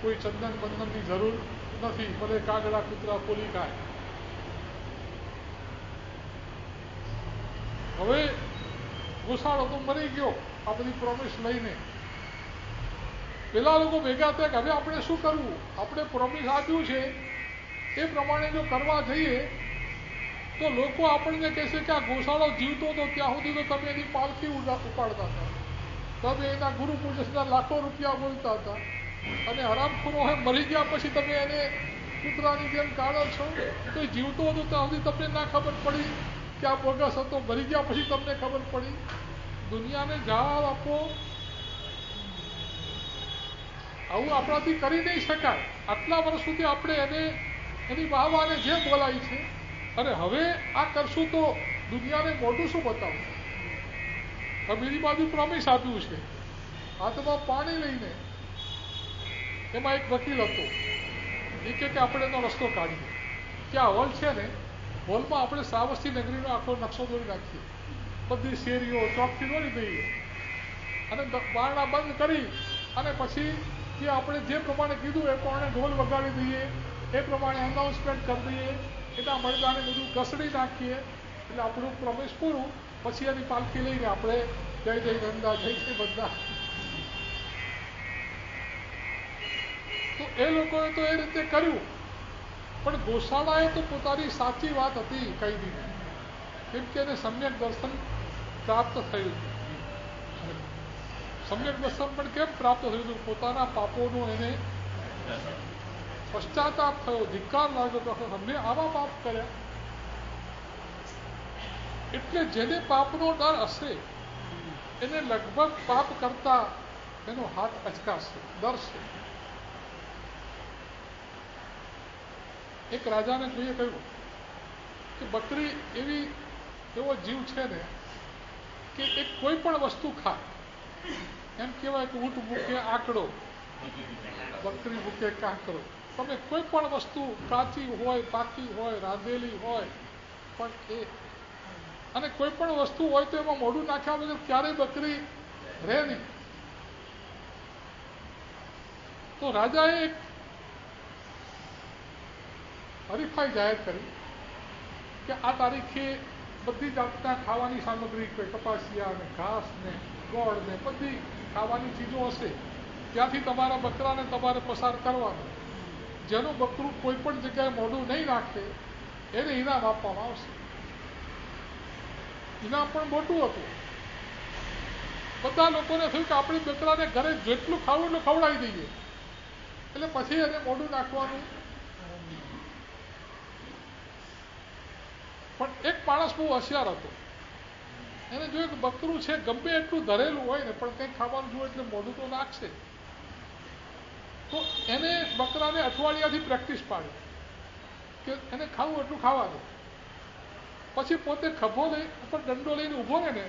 કોઈ ચંદન બંદનની જરૂર નથી, ભલે કાગડા કૂતરા પોલી ખાય. હવે ગોસાળો તો મરી ગયો આ બધી પ્રોમિસ લઈને. પેલા લોકો ભેગા થયા કે હવે આપણે શું કરવું, આપણે પ્રોમિસ આપ્યું છે એ પ્રમાણે જો કરવા જઈએ તો લોકો આપણને કહેશે કે આ ગોસાળો જીવતો હતો ત્યાં સુધી તો તમે એની પાલખી ઉપાડતા હતા, તમે એના ગુરુ પૂજસના લાખો રૂપિયા બોલતા હતા, અને હરામખોરો મરી ગયા પછી તમે એને કૂતરાની જેમ કાઢો છો. તો જીવતો હતો ત્યાં સુધી તમને ના ખબર પડી કે આ બોગસ હતો, મરી ગયા પછી તમને ખબર પડી. દુનિયાને જવાબ આપો, આવું આપણાથી કરી નહીં શકાય. આટલા વર્ષ સુધી આપણે એની વાહવાને જે બોલાય છે, અને હવે આ કરશું તો દુનિયાને મોટું શું બતાવું. હવે બીજી બાજુ પ્રોમિસ આપ્યું છે, હાથમાં પાણી લઈને. એમાં એક વકીલ હતો, એ કે આપણે એનો રસ્તો કાઢીએ. કે આ હોલ છે ને, હોલમાં આપણે શ્રાવસ્તી નગરીનો આખો નકશો દોરી નાખીએ, બધી શેરીઓ ચોકથી દોરી દઈએ, અને બારણા બંધ કરી અને પછી જે આપણે જે પ્રમાણે કીધું એ પ્રમાણે ઢોલ વગાડી દઈએ, એ પ્રમાણે અનાઉન્સમેન્ટ કરી દઈએ, એના મળદાને બધું ઘસડી નાખીએ, એટલે આપણું પ્રોમિસ પૂરું. પછી એની પાલખી લઈને આપણે જય જય ધંધા જય જય બધા. તો એ લોકોએ તો એ રીતે કર્યું, પણ ગોશાળાએ તો પોતાની સાચી વાત હતી કહી દીધી, કેમ કે એને સમ્યક દર્શન પ્રાપ્ત થયું. સમ્યક દર્શન પણ કેમ પ્રાપ્ત થયું હતું? પોતાના પાપોનો એને પશ્ચાતાપ થયો, ધિક્કાર લાગ્યો કે અમે આવા પાપ કર્યા. એટલે જેને પાપનો ડર હશે એને લગભગ પાપ કરતા એનો હાથ અચકાશે, ડરશે. એક રાજાને કોઈએ કહ્યું કે બકરી એવો જીવ છે ને કે એ કોઈ પણ વસ્તુ ખાય. એમ કહેવાય કે ઊંટ ભૂકે આંકડો, બકરી ભૂકે કાંકરો. તમે કોઈ પણ વસ્તુ કાચી હોય, પાકી હોય, રાંધેલી હોય, પણ એ અને કોઈ પણ વસ્તુ હોય તો એમાં મોઢું નાખ્યા વગર ક્યારેય બકરી રહે નહીં. તો રાજાએ એક હરીફાઈ જાહેર કરી કે આ તારીખે બધી જાતના ખાવાની સામગ્રી, કપાસિયા ને ઘાસ ને ગોળ ને બધી ખાવાની ચીજો હશે, ત્યાંથી તમારા બકરાને તમારે પસાર કરવાનું. જેનું બકરું કોઈ પણ જગ્યાએ મોઢું નહીં નાખે એને ઇનામ આપવામાં આવશે. ઇનામ પણ મોટું હતું. બધા લોકોને થયું કે આપણે બકરાને ઘરે જેટલું ખાવું એટલું ખવડાવી દઈએ, એટલે પછી એને મોઢું નાખવાનું. પણ એક માણસ બહુ હોશિયાર હતો. એને જોયું કે બકરું છે ગમે એટલું ધરેલું હોય ને પણ કંઈક ખાવાનું જોઈએ એટલે મોઢું તો નાખશે. તો એને બકરાને અઠવાડિયાથી પ્રેક્ટિસ પાડી કે એને ખાવું એટલું ખાવા દો. પછી પોતે ખભો લઈ ઉપર દંડો લઈને ઊભો રહે ને,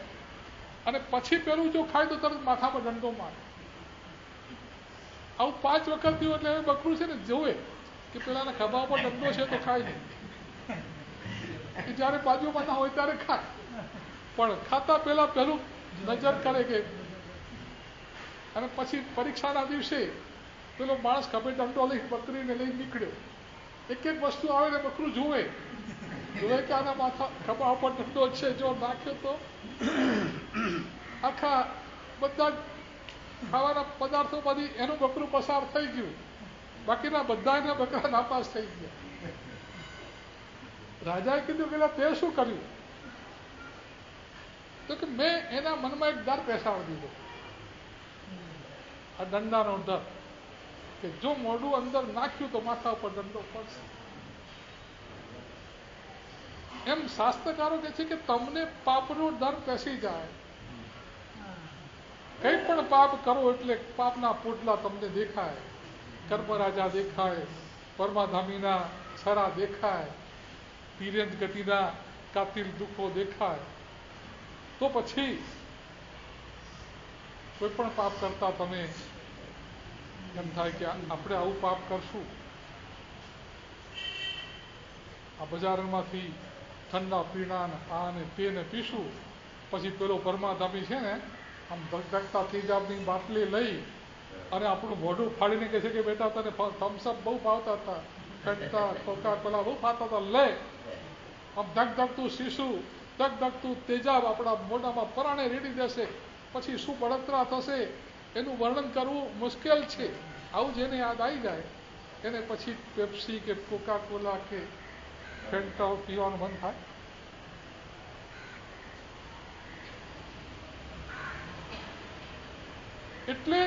અને પછી પેલું જો ખાય તો તરત માથા પર દંડો મારે. આવું 5 વખત થયું એટલે હવે બકરું છે ને જોવે કે પેલાના ખભા પર દંડો છે તો ખાય નહીં, કે જ્યારે બાજુમાં ના હોય ત્યારે ખાય. પણ ખાતા પહેલા પહેલું નજર કરે કે, અને પછી પરીક્ષાના દિવસે પેલો માણસ ખભે દંડો લઈ બકરીને લઈ નીકળ્યો. એક એક વસ્તુ આવે ને બકરું જોવે કે આના માથા ખભા ઉપર દંડો છે, જો નાખ્યો તો આખા બધા ખાવાના પદાર્થોમાંથી એનું બકરું પસાર થઈ ગયું, બાકીના બધા એના બકરા નાપાસ થઈ ગયા. રાજાએ કીધું પેલા તે શું કર્યું? તો કે મેં એના મનમાં એક ડર બેસાડી દીધો, આ દંડાનો ડર, કે જો મોઢું અંદર નાખ્યું તો માથા ઉપર દંડો પડશે. એમ શાસ્ત્રકારો કહે છે કે તમને પાપનો ડર બેસી જાય, કંઈ પણ પાપ કરો એટલે પાપના પોટલા તમને દેખાય, કર્મરાજા દેખાય, પરમાધામીના છરા દેખાય, તિર્યંત ગતિના કાતિલ દુઃખો દેખાય, તો પછી કોઈ પણ પાપ કરતા તમે એમ થાય કે આપણે આવું પાપ કરશું. આ બજારમાંથી ઠંડા પીણા આ ને તેને પીશું, પછી પેલો પરમાધામી છે ને આમ ધગધગતા તેજાબની બાટલી લઈ અને આપણું મોઢું ફાડીને કહે છે કે બેટા તને થમ્સઅપ બહુ ભાવતા હતા, ફેંટા કોકા કોલા બહુ ખાતા હતા. લે આમ ધગધગતું શીશું, ધગધગતું તેજાબ આપણા મોઢામાં પરાણે રેડી દેશે. પછી શું બળતરા થશે એનું વર્ણન કરવું મુશ્કેલ છે. આવું જેને યાદ આવી જાય એને પછી પેપ્સી કે કોકા કોલા કે ફેંટા પીવાનું મન થાય. એટલે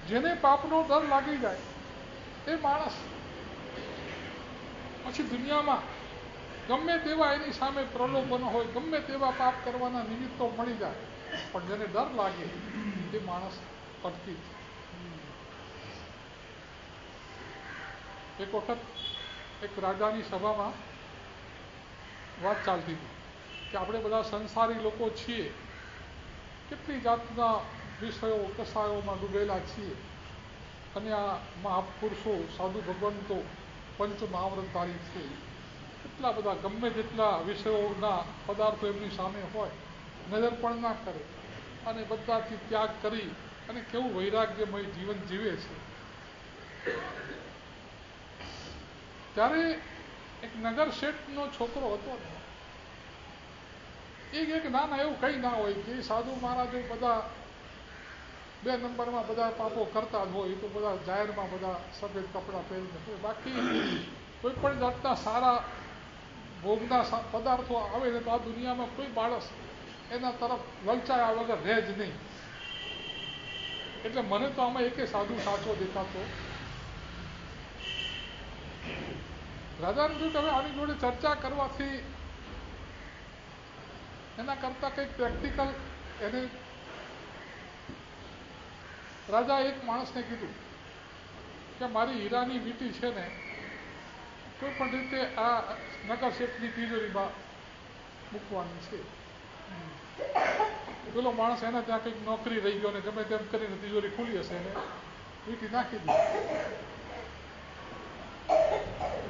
જેને પાપનો ડર લાગી જાય એ માણસ પછી દુનિયામાં ગમે તેવા એની સામે પ્રલોભનો હોય, ગમે તેવા પાપ કરવાના નિમિત્તો મળી જાય, પણ જેને ડર લાગે એ માણસ અટકી. એક વખત એક રાજાની સભામાં વાત ચાલતી હતી કે આપણે બધા સંસારી લોકો છીએ, કેટલી જાતના વિષયો કસાયોમાં ડૂબેલા છીએ, અને આ મહાપુરુષો સાધુ ભગવંતો પંચ મહાવ્રતધારી છે, કેટલા બધા ગમે તેટલા વિષયોના પદાર્થો એમની સામે હોય નજર પણ ના કરે, અને બધાથી ત્યાગ કરી અને કેવું વૈરાગ્યમય જીવન જીવે છે. ત્યારે એક નગર શેઠનો છોકરો હતો ને, એક ના એવું કંઈ ના હોય કે સાધુ મહારાજો બધા 2 નંબરમાં બધા પાપો કરતા જ હોય, એ તો બધા જાહેરમાં બધા સફેદ કપડાં પહેરીને, બાકી કોઈ પણ જાતના સારા ભોગના પદાર્થો આવે ને તો આ દુનિયામાં કોઈ માણસ એના તરફ લલચાયા વગર રહે જ નહીં. એટલે મને તો આમાં એકે સાધુ સાચો દેખાતો. રાજાને કહ્યું કે હવે આની જોડે ચર્ચા કરવાથી એના કરતાં કંઈક પ્રેક્ટિકલ એને. રાજા એક માણસને કીધું કે મારી હીરાની વીંટી છે ને કોઈ પણ રીતે આ નગર શેઠની તિજોરીમાં મૂકવાની છે. પેલો માણસ એના ત્યાં કંઈક નોકરી રહી ગયો ને ગમે તેમ કરીને તિજોરી ખુલી હશે એને વીંટી નાખી દીધી.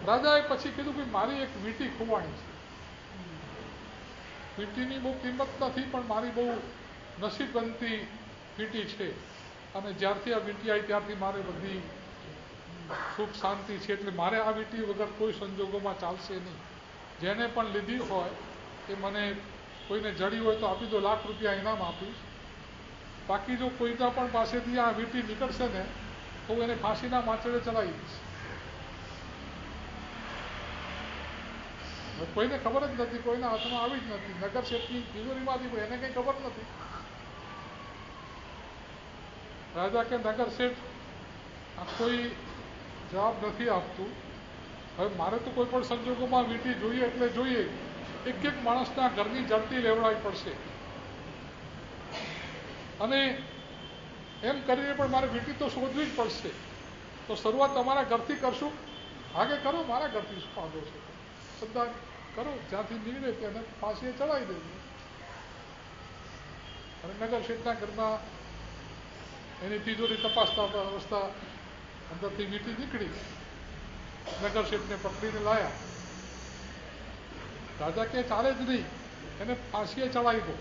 રાજાએ પછી કીધું કે મારી એક વીંટી ખોવાણી છે. વીંટીની બહુ કિંમત નથી, પણ મારી બહુ નસીબવંતી વીંટી છે, અને જ્યારથી આ વીંટી આવી ત્યારથી મારે બધી સુખ શાંતિ છે, એટલે મારે આ વીંટી વગર કોઈ સંજોગોમાં ચાલશે નહીં. જેને પણ લીધી હોય એ મને કોઈને જડી હોય તો આપી દો, ₹1,00,000 ઇનામ આપીશ. બાકી જો કોઈના પણ પાસેથી આ વીંટી નીકળશે ને તો હું એને ફાંસીના માંચડે ચડાવી દઈશ. કોઈને ખબર જ નથી, કોઈના હાથમાં આવી જ નથી, નગર શેઠની તિજોરીમાંથી, પણ એને કંઈ ખબર નથી. રાજા કે નગર શેઠ આ કોઈ જવાબ નથી આપતું. હવે મારે તો કોઈ પણ સંજોગોમાં વીંટી જોઈએ એટલે જોઈએ, એક માણસના ઘરની જડતી લેવડાવી પડશે, અને એમ કરીને પણ મારે વીંટી તો શોધવી જ પડશે. તો શરૂઆત તમારા ઘરથી કરશું. આગે કરો, મારા ઘરથી શું ફાયદો છે, બધા કરો, જ્યાંથી નીકળે તેને ફાંસીએ ચડાવી દેજો. અને નગર શેઠના ઘરમાં એની તિજોરી તપાસતા અવસ્થા અંદરથી વીંટી નીકળી. નગર શેઠને પકડીને લાયા. રાજા કે ચાલે જ નહીં, એને ફાંસીએ ચડાવી દો.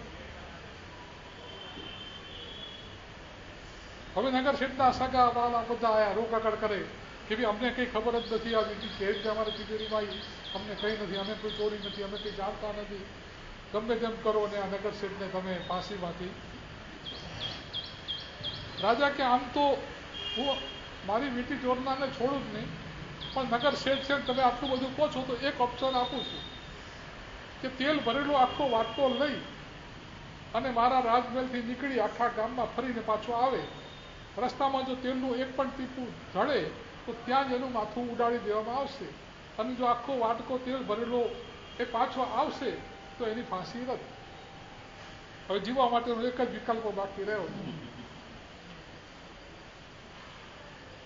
હવે નગર શેઠના સગા વાલા બધા આયા, રોકકડ કરે કે ભાઈ અમને કંઈ ખબર જ નથી, આ વીંટી કેવી રીતે અમારી તિજોરીમાં આવી, અમને કંઈ નથી, અમે કોઈ ચોરી નથી, અમે કંઈ જાણતા નથી, ગમે તેમ કરો ને આ નગર શેઠને તમે ફાંસીમાંથી. રાજા કે આમ તો હું મારી વીંટી ચોરનારને છોડું જ નહીં, પણ નગર શેઠ છે તમે આટલું બધું કહો છો તો એક ઓપ્શન આપું છું કે તેલ ભરેલો આખો વાટકો લઈ અને મારા રાજમહેલથી નીકળી આખા ગામમાં ફરીને પાછો આવે, રસ્તામાં જો તેલનું એક પણ ટીપું ઢળે તો ત્યાં જ એનું માથું ઉડાડી દેવામાં આવશે, અને જો આખો વાટકો તેલ ભરેલો એ પાછો આવશે તો એની ફાંસી રદ. હવે જીવવા માટેનો એક જ વિકલ્પ બાકી રહ્યો,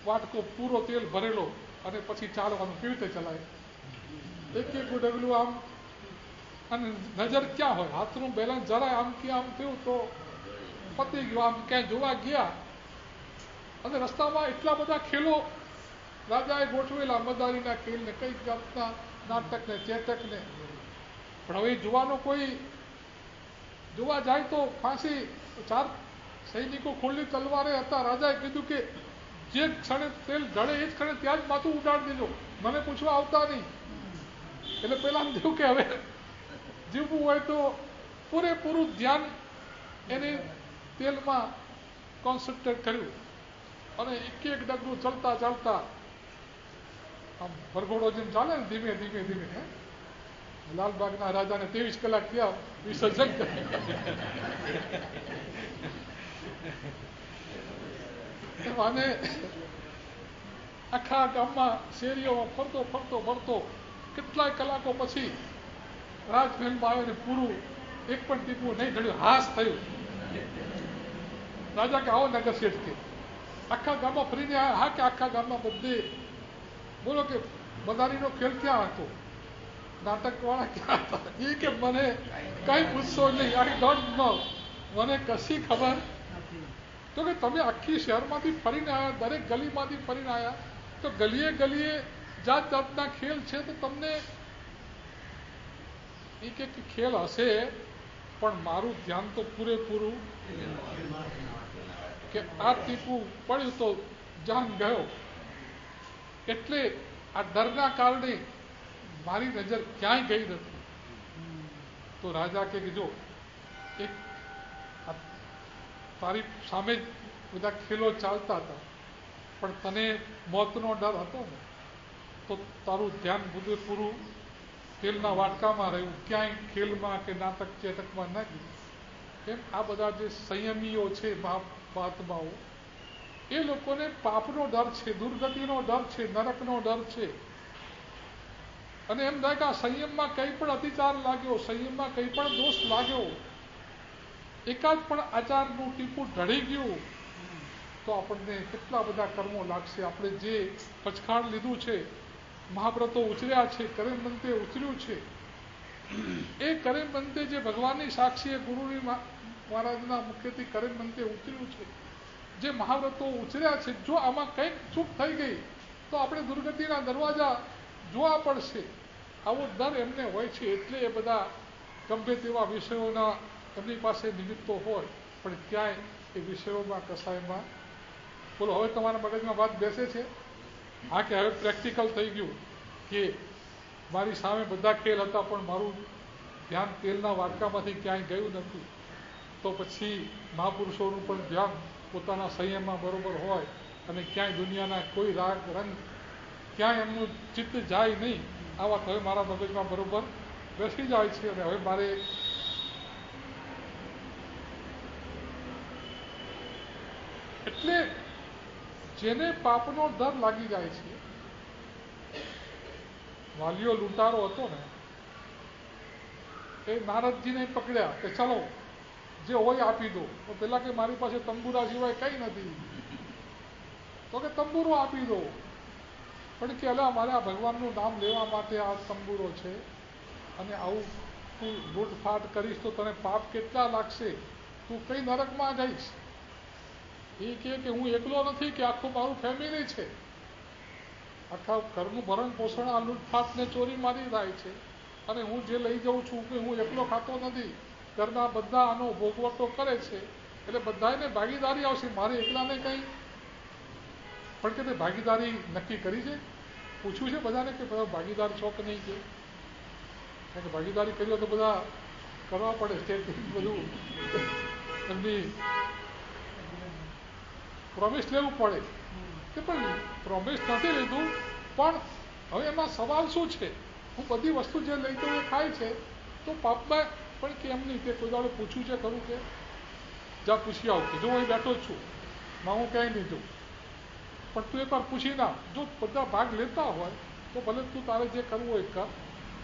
વાટકો પૂરો તેલ ભરેલો અને પછી ચાલવાનું. કેવી રીતે ચલાય? એક ડગલું આમ, અને નજર ક્યાં હોય, હાથનું બેલેન્સ જરાય આમ કે આમ થયું તો પતી ગયું. આમ ક્યાંય જોવા ગયા અને રસ્તામાં એટલા બધા ખેલો રાજાએ ગોઠવેલા, મદારીના ખેલને, કઈ જાતના નાટકને, ચેતકને, પણ હવે જોવાનો કોઈ જોવા જાય તો ફાંસી. 4 સૈનિકો ખુલ્લી તલવારે હતા. રાજાએ કીધું કે જે ક્ષણે તેલ ઢળે એ જ ક્ષણે ત્યાં જ માથું ઉડાડી દેજો, મને પૂછવા આવતા નહીં. એટલે પેલા થયું કે હવે જીવવું હોય તો પૂરેપૂરું ધ્યાન એને તેલમાં કોન્સન્ટ્રેટ કર્યું અને એક એક ડગલું ચાલતા ચાલતા આમ વરઘોડો જેમ ચાલે ને ધીમે ધીમે ધીમે લાલબાગના રાજાને 23 કલાક થયા વિસર્જન કર્યું અને આખા ગામમાં શેરીઓમાં ફરતો ફરતો ફરતો કેટલાય કલાકો પછી રાજમહેલમાં આવ્યો ને પૂરું એક પણ ટીપું નહીં ઢળ્યું, હાશ થયું. રાજા કે આવો નગર શેઠ કે આખા ગામમાં ફરીને હા કે આખા ગામમાં બધે બોલો કે બદારીનો ખેલ ક્યાં હતો, નાટકવાળા ક્યાં હતા? એ કે મને કઈ પૂછશો નહીં, આઈ ડોન્ટ નો, મને કશી ખબર. તો કે તમે આખી શહેરમાંથી ફરીને આવ્યા, દરેક ગલીમાંથી ફરીને આવ્યા, તો ગલીએ ગલીએ જાત જાતના ખેલ છે, તો તમને એ કે ખેલ હશે પણ મારું ધ્યાન તો પૂરેપૂરું કે આ ટીપું પડ્યું તો જાન ગયો. એટલે આ ડરના કારણે મારી નજર ક્યાંય ગઈ નથી. તો રાજા કે જો એક તારી સામે જ બધા ખેલો ચાલતા હતા પણ તને મોતનો ડર હતો ને, તો તારું ધ્યાન પૂરેપૂરું ખેલના વાટકામાં રહ્યું, ક્યાંય ખેલમાં કે નાટક ચેટકમાં ન ગયું. એમ આ બધા જે સંયમીઓ છે મહાત્માઓ, એ લોકોને પાપનો ડર છે, દુર્ગતિનો ડર છે, નરકનો ડર છે. અને એમ થાય કે આ સંયમમાં કંઈ પણ અતિચાર લાગ્યો, સંયમમાં કંઈ પણ દોષ લાગ્યો, એકાદ પણ આચારનું ટીપું ઢળી ગયું તો આપણને કેટલા બધા કર્મો લાગશે. આપણે જે પચખાણ લીધું છે, મહાવ્રતો ઉછર્યા છે, કરેમબંતે ઉછર્યું છે, એ કરેમબંતે જે ભગવાનની સાક્ષીએ ગુરુની મહારાજના મુખ્યથી કરેમબંતે ઉતર્યું છે, જે મહાવ્રતો ઉછર્યા છે, જો આમાં કંઈક ચૂક થઈ ગઈ તો આપણે દુર્ગતિના દરવાજા જોવા પડશે. આવો ડર એમને હોય છે. એટલે એ બધા ગમે તેવા વિષયોના એમની પાસે નિમિત્તો હોય પણ ક્યાંય એ વિષયોમાં કસાયમાં બોલો. હવે તમારા મગજમાં વાત બેસે છે? હા કે હવે પ્રેક્ટિકલ થઈ ગયું કે મારી સામે બધા ખેલ હતા પણ મારું ધ્યાન તેલના વાટકામાંથી ક્યાંય ગયું નથી. તો પછી મહાપુરુષોનું પણ ધ્યાન પોતાના સંયમમાં બરોબર હોય અને ક્યાંય દુનિયાના કોઈ રાગ રંગ ક્યાંય એમનું ચિત્ત જાય નહીં. આ વાત હવે મારા મગજમાં બરોબર બેસી જાય છે. અને હવે મારે એટલે જેને પાપનો ડર લાગી જાય છે, વાલીઓ લૂંટારો હતો ને, એ નારદજીને પકડ્યા કે ચલો જે હોય આપી દો. તો પેલા કે મારી પાસે તંબુરા સિવાય કંઈ નથી. તો કે તંબુરો આપી દો. પણ કે અલા મારે આ ભગવાનનું નામ લેવા માટે આ તંબુરો છે અને આવું તું લૂંટફાટ કરીશ તો તને પાપ કેટલા લાગશે, તું કઈ નરકમાં જઈશ. એ કે હું એકલો નથી કે આખું મારું ફેમિલી છે, આખા ઘરનું ભરણ પોષણ આ લૂંટફાટ ને ચોરી મારી થાય છે અને હું જે લઈ જાઉં છું કે હું એકલો ખાતો નથી, ઘરના બધા આનો ભોગવટો કરે છે. એટલે બધાને ભાગીદારી આવશે, મારે એકલાને કંઈ. પણ કે તે ભાગીદારી નક્કી કરી છે, પૂછ્યું છે બધાને કે બધા ભાગીદાર છો કે નહીં? કે કારણ કે ભાગીદારી કરી હોય તો બધા કરવા પડે, સ્ટેટ બધું એમની પ્રોમિસ લેવું પડે. કે પણ પ્રોમિસ નથી લીધું, પણ હવે એમાં સવાલ શું છે? હું બધી વસ્તુ જે લઈ જાઉં એ ખાય છે તો પાપમાં પણ કે એમ નહીં કે કોઈ દાડે પૂછ્યું છે ખરું કે જા પૂછી આવું કે જો અહીં બેઠો જ છું માં હું ક્યાંય નહીં જોઉં. પણ તું એકવાર પૂછી ના, જો બધા ભાગ લેતા હોય તો ભલે તું તારે જે કરવું હોય કર,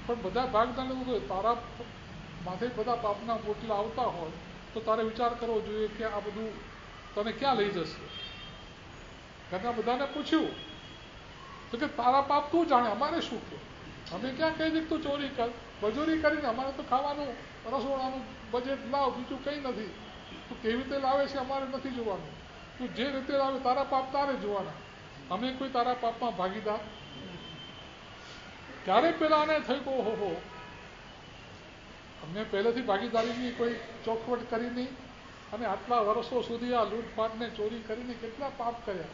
પણ બધા ભાગ ના લેવું હોય, તારા માથે બધા પાપના બોટલા આવતા હોય તો તારે વિચાર કરવો જોઈએ કે આ બધું તને ક્યાં લઈ જશે. ઘરના બધાને પૂછ્યું તો કે તારા પાપ તું જાણે, અમારે શું કે? અમે ક્યાં કહી દઈએ તું ચોરી કર, મજૂરી કરીને અમારે તો ખાવાનું રસોડાનું બજેટ લાવ, બીજું કંઈ નથી. તું કેવી રીતે લાવે છે અમારે નથી જોવાનું, તું જે રીતે લાવે તારા પાપ તારે જોવાના, અમે કોઈ તારા પાપમાં ભાગીદાર. ત્યારે પેલાને થયું ઓહો, અમને પહેલેથી ભાગીદારીની કોઈ ચોખવટ કરી નહીં અને આટલા વર્ષો સુધી આ લૂંટફાટને ચોરી કરીને કેટલા પાપ કર્યા.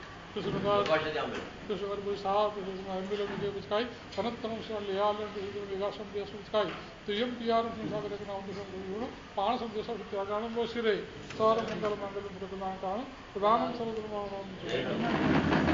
कृष्णदास प्रकाश जामे कृष्ण वर्बुल साहब कृष्ण एम्बिलो के बुझाई अनंतरम से लियाल कृष्ण विगासम दिया बुझाई तुयम पियारम संसागर के नाम दिसम गुरु पाण संदेश त्यागानम लो सिरे सार मंगल मंगल प्रदान कान प्रदानम सर्वधर्माणाम